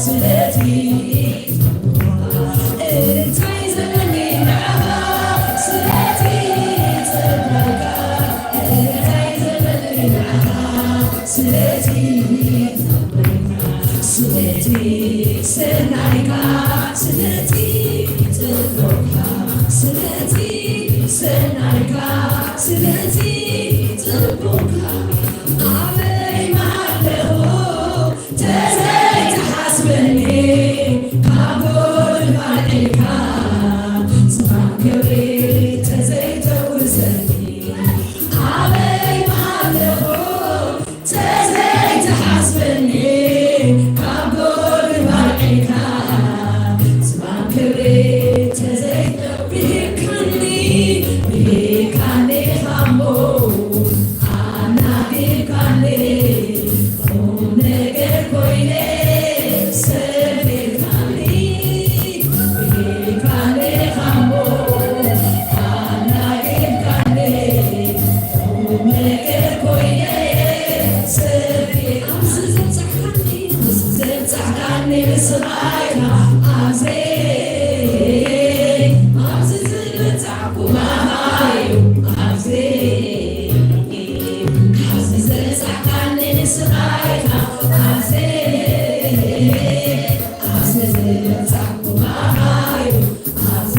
ስለቲ እንታይ ዘለኒ ንዓኻ ስለቲ ፅቡቕካ እንታይ ዘለኒ ንዓኻ ስለቲ ስለቲ ሰናይካ ስለቲ ፅቡቕካ ስለቲ ሰናይካ ስለቲ ፅቡቕካ ኣበይ ማለኹ ተዘይተሓስበኒ ካብ ጎልባዕካ ፅባሕ ክብሪ ተዘይተውሰኒ ኣበይ ማለኹ ተዘይተሓስበኒ ካብ ጎልባዕካ ፅባሕ ክብሪ ተዘይተብሂካኒ ብሂካኒ ሃሞ ኣናቢካኒ ቁም ነገር ኮይነ ሰቢርካኒ ብሂካኒ ሃሞ ኣናቢካኒ ቁም ነገር ኮይነ ሰቢር ኣብዚ ዘብፅሕካኒ ምስኻይካ ኣብዚ ዝበፅሕኩ ማማዩ ኣብዚ ዘብፅሕካኒ ምስኻይካ ኣብዚ ዝበፅሕኩ ማማዩ ኣብዚ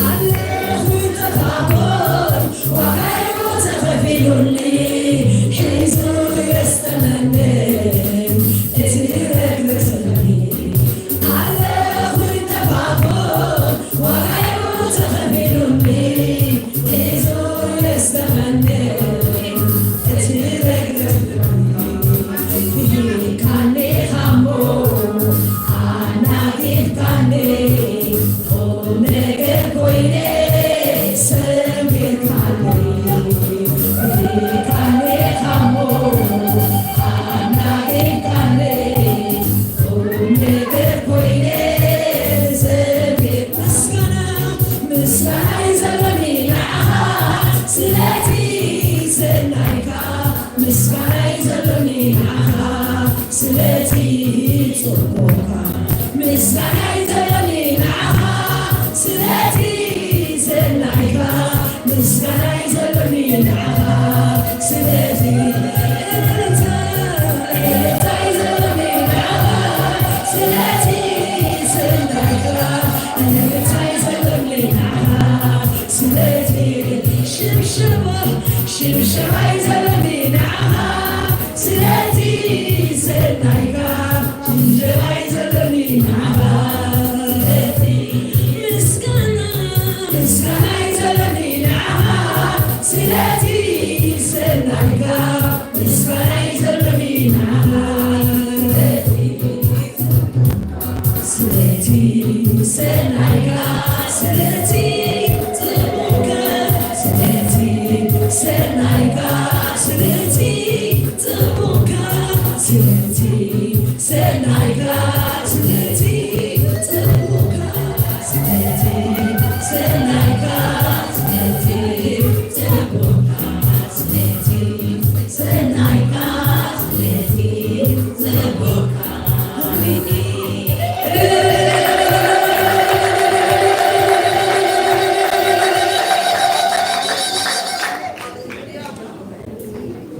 ኣለኹ ተኻቦን ዋጋዩ ተኸፊሉኒ ሒዙ የስተመንን እቲ ረግረሰኒ ኣለኹ ተኻቦን ዋጋዩ ተኸፊሉኒ ሒዙ የስተመንን እቲ ረግረሰኒ ብሂካኒ ሃሞ ኣናቢብካኒ ቁም ነገር ኮይነ ሰሚርካኒ ብሂካኒ ሃሞ ኣናቢብካኒ ቁም ነገር ኮይነ ሰሚር ምስጋና ምስጋናይ ዘለኒ ንዓኻ ስለቲ ሰናይካ ምስጋናይ ዘለኒ ንዓኻ ስለቲ ፅቡቕካ ምስጋናይ ዘለኒ ንዓኻ ስለቲ ሰናይካ ምስጋናይ ዘለኒ ንዓኻ ስለቲ እንታይ ዘለኒ ንዓኻ ስለቲ ሰናይካ እንታይ ዘለኒ ንዓኻ ስለቲ ሽብሽባይ ዘለኒ ንዓኻ ስለቲ ሰናይካ ሽብሽባይ ዘለኒ ንዓኻ ስለቲ ምስጋናይ ዘለኒ ንዓኻ ስለቲ ሰናይካ ምስጋናይ ዘለኒ ንዓኻ ስለቲ ሰናይካ ስለቲ ፅቡቕካ ስለቲ ሰናይካ ስለቲ ፅቡቕካ ስለቲ ሰናይካ ስለቲ ፅቡቕካ ስለቲ ሰናይካ ስለቲ ፅቡቕካ ስለቲ ሰናይካ ስለቲ ፅቡቕካ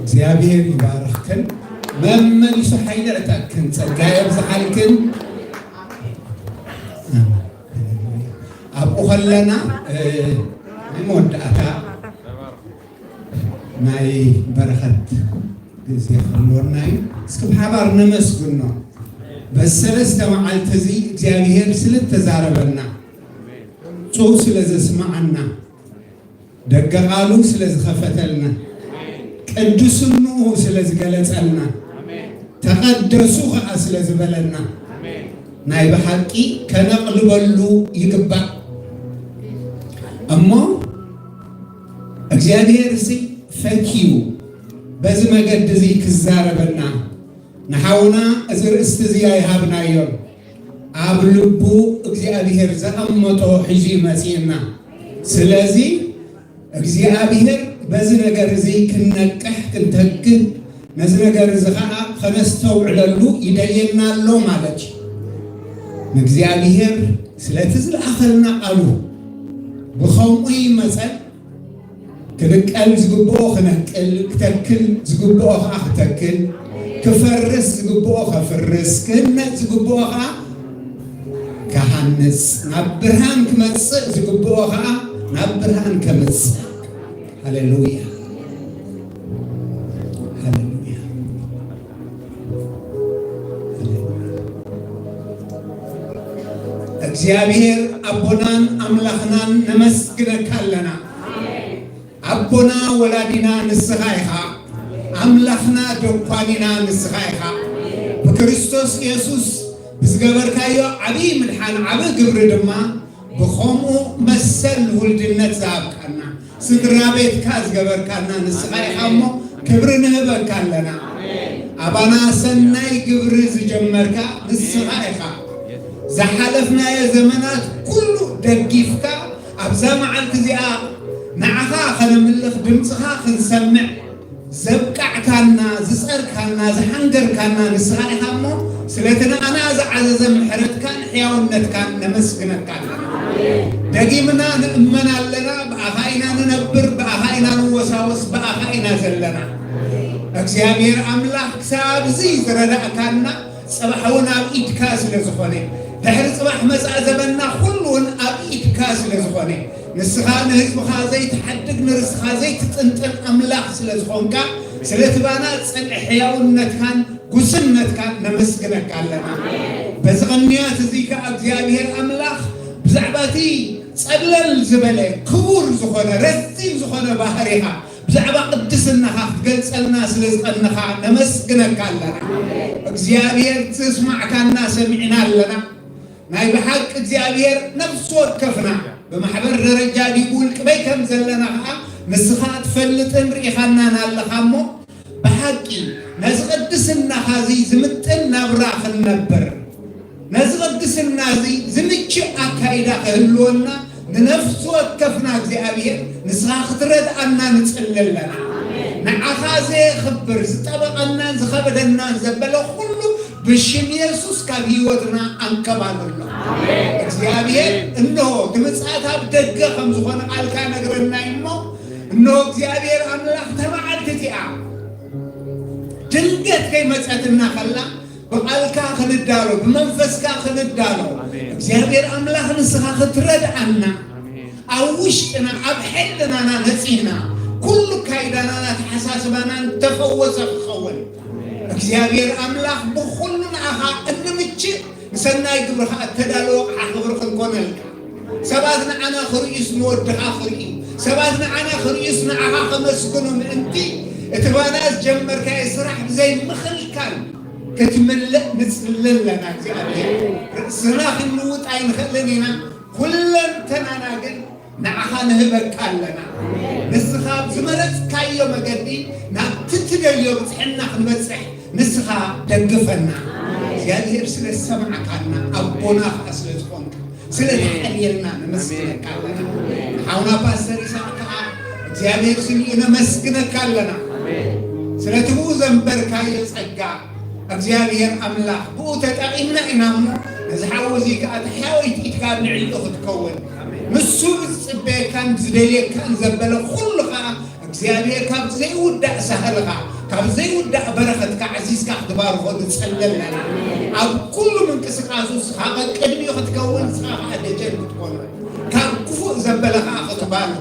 እግዚአብሔር ይባርክን መመሊሱ ኃይለ ዕታክን ጸጋ የብዝሓልክን ኣብኡ ኸለና መወዳእታ ናይ በረኸት ጊዜ ክህልወና እዩ እስኪ ብሓባር ነመስግኖ በሰለስተ መዓልቲ እዚ እግዚአብሔር ስለተዛረበና ጽሑፍ ስለዘስማዓና ደገ ቃሉ ስለዝኸፈተልና ቅዱስንኡ ስለዝገለጸልና ተቐደሱ ከዓ ስለዝበለና ናይ ብሓቂ ከነቕልበሉ ይግባእ እሞ እግዚአብሔር እዚ ፈኪዩ በዚ መገዲ እዚ ክዛረበና ንሓውና እዚ ርእስቲ እዚ ይሃብናዮም ኣብ ልቡ እግዚአብሔር ዘቐመጦ ሒዙ መጺእና ስለዚ እግዚአብሔር በዚ ነገር እዚ ክንነቅሕ ክንተግህ ነዚ ነገር እዚ ከዓ ከነስተውዕለሉ ይደልየናሎ ማለት እግዚአብሔር ስለትዝለኣኸልና ቃሉ ብኸምኡ ይመፀን ክንቀል ዝግብኦ ክነቅል ክተክል ዝግብኦ ከዓ ክተክል ክፈርስ ዝግብኦ ከፍርስ ክህነፅ ዝግብኦ ከዓ ከሃንፅ ናብ ብርሃን ክመፅእ ዝግብኦ ከዓ ናብ ብርሃን ከምፅእ ሃሌሉያ ሃሌሉያ እግዚአብሔር አቦናን አምላኽናን ነመስግነካ ኣለና አቦና ወላዲና ንስኻ ኢኻ አምላኽና ደኳኒና ንስኻ ኢኻ በክርስቶስ ኢየሱስ ብዝገበርካዮ ዓብይ ምድሓን ዓብይ ግብሪ ድማ ብኸምኡ መሰል ውልድነት ዝሃብካና ስድራ ቤትካ ዝገበርካና ንስኻ ኢኻ እሞ ክብሪ ንህበካ ኣለና አባና ሰናይ ግብሪ ዝጀመርካ ንስኻ ኢኻ ዝሓለፍናዮ ዘመናት ኩሉ ደጊፍካ ኣብዛ መዓልቲ እዚኣ ንዓኻ ኸነምልኽ ድምፅኻ ክንሰምዕ ዘብቃዕካና ዝፀርካና ዝሓንገርካና ንስኻ ኢኻ እሞ ስለቲ ንኣና ዝዓዘዘ ምሕረትካን ሕያውነትካን ነመስግነካ ኣለና ደጊምና ንእመን ኣለና ብኣኻ ኢና ንነብር ብኣኻ ኢና ንወሳወስ በኣኻ ኢና ዘለና እግዚአብሔር ኣምላኽ ክሳብ እዚ ዝረዳእካና ፅባሕ እውን ኣብ ኢድካ ስለ ዝኾነ ድሕሪ ፅባሕ መፃእ ዘበና ኩሉ እውን ኣብ ኢድካ ስለ ዝኾነ ንስኻ ንህዝብኻ ዘይትሓድግ ንርስኻ ዘይትጥንጥን ኣምላኽ ስለ ዝኾንካ ስለቲ ባና ፀንዒ ሕያውነትካን ጉስነትካን ነመስግነካ ኣለና በዚ ቅንያት እዚ ከዓ እግዚኣብሔር ኣምላኽ ብዛዕባ እቲ ፀብለል ዝበለ ክቡር ዝኾነ ረዚም ዝኾነ ባህሪኻ ብዛዕባ ቅድስናኻ ክትገልፀልና ስለ ዝቐንኻ ነመስግነካ ኣለና እግዚኣብሔር ትስማዕካና ሰሚዕና ኣለና ናይ ብሓቂ እግዚኣብሔር ነፍሲ ወከፍና بمحبر درجة بيقول كبي كم زلنا خا نسخة تفلتن ريخنا نالخامو بحقي نزقدسنا هذه زمتنا براخ النبر نزقدسنا هذه زمتش أكايدا خلونا ننفس وكفنا እግዚአብሔር نسخة ترد أننا نتسلل لنا نعخازي خبر زطبقنا زخبدنا زبلو كله بشم يسوس كبيوتنا أنكبالنا እግዚአብሔር እነሆ ድምጻታ በደገ ከምዝኾነ ቃልካ ነግረና ይሞ እነሆ እግዚአብሔር አምላክ ተባዓልትቲአ ድንገት ከይመጻትና ከላ በቃልካ ክንዳሎ በመንፈስካ ክንዳሎ እግዚአብሔር አምላክ ንስኻ ክትረዳና አውሽጥና አብሐልና ነጽና ኩሉ ካይዳና ተሐሳስባና ተፈወሰ ኸውን እግዚአብሔር አምላክ በሁሉን አኻ እንምጭ سناي قبرها التدالو عخبر خنكونلك سباتنا أنا خريس نودها خري سباتنا أنا خريس نعها خمسكنهم أنتي اتباناز جمر كايسرح زي مخل كان كتملأ نسلل لنا سراخ النوت عين خلنينا كلن تنانا قل نعها نهبك لنا نسخاب زمرت كايو مقدي تتدليو بتحنا خمسح نسخة دقفنا እግዚአብሔር ስለ ሰማዕካና አቦና አስለ ዝኾንካ ስለ ተሐልየልና ነመስግነካ ኣለና ሓውና ፓስተር ይስሐቅ እግዚአብሔር ስለ ነመስግነካ ኣለና ስለ ትቡ ዘንበርካዮ ጸጋ እግዚአብሔር አምላክ ብኡ ተጠቂምና ኢና እሞ ዝሓወዚ ከዓ ተሕያዊት ኢትካ ንዕልኡ ክትከውን ንሱ ዝፅበየካን ዝደልየካን ዘበለ ኩሉ ከዓ እግዚአብሔር ካብ ዘይውዳእ ሳህልኻ ካብ ዘይውዳእ በረኸትካ ዓዚዝካ ክትባርኾ ንፀለል ለና ኣብ ኩሉ ምንቅስቃሱ ስኻ ቅድሚኡ ክትከውን ስኻ ከዓ ደጀን ክትኮኑ ካብ ክፉእ ዘበለኻ ክትባርኾ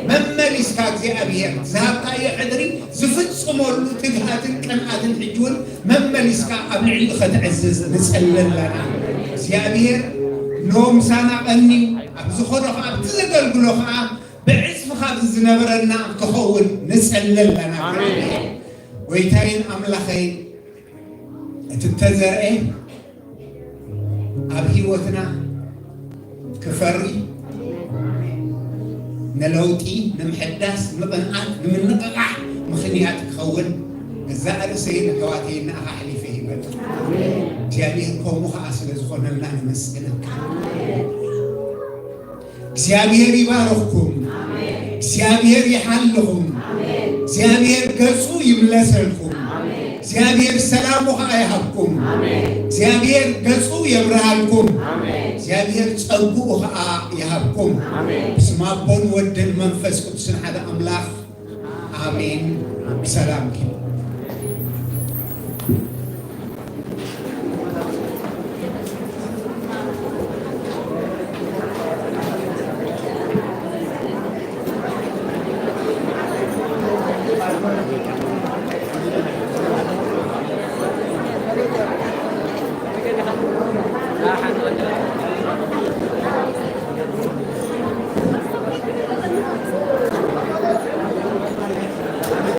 መመሊስካ እግዚኣብሔር ዝሃብካዮ ዕድሪ ዝፍፅመሉ ትግሃትን ቅንዓትን ሕጅውን መመሊስካ ኣብ ልዕሊኡ ክትዕዝዝ ንፀለል ለና እግዚኣብሔር ኖም ሳና ቀኒዩ ኣብ ዝኾነ ከዓ ኣብቲ ዘገልግሎ ከዓ ብዕፅፊ ካብ ዝነበረና ክኸውን ንፀለል ለና ويتاين أملاخي تتزرعي أبهي وثنا كفري نلوتي نمحداس نبنقات نمنققع مخنيات كخون الزائر سيد حواتينا أحلي فيه بل جابيه كوموها أسل زخونا الله نمسكنك እግዚአብሔር ይባርክኩም እግዚአብሔር ይሐልኩም እግዚአብሔር ገጹ ይምለሰልኩም እግዚአብሔር ሰላሙ ይሃብኩም እግዚአብሔር ገጹ ይብራሃልኩም እግዚአብሔር ጸጉኡ ይሃብኩም በስመ አብ ወወልድ ወመንፈስ ቅዱስ ሓደ አምላክ አሜን። ሰላም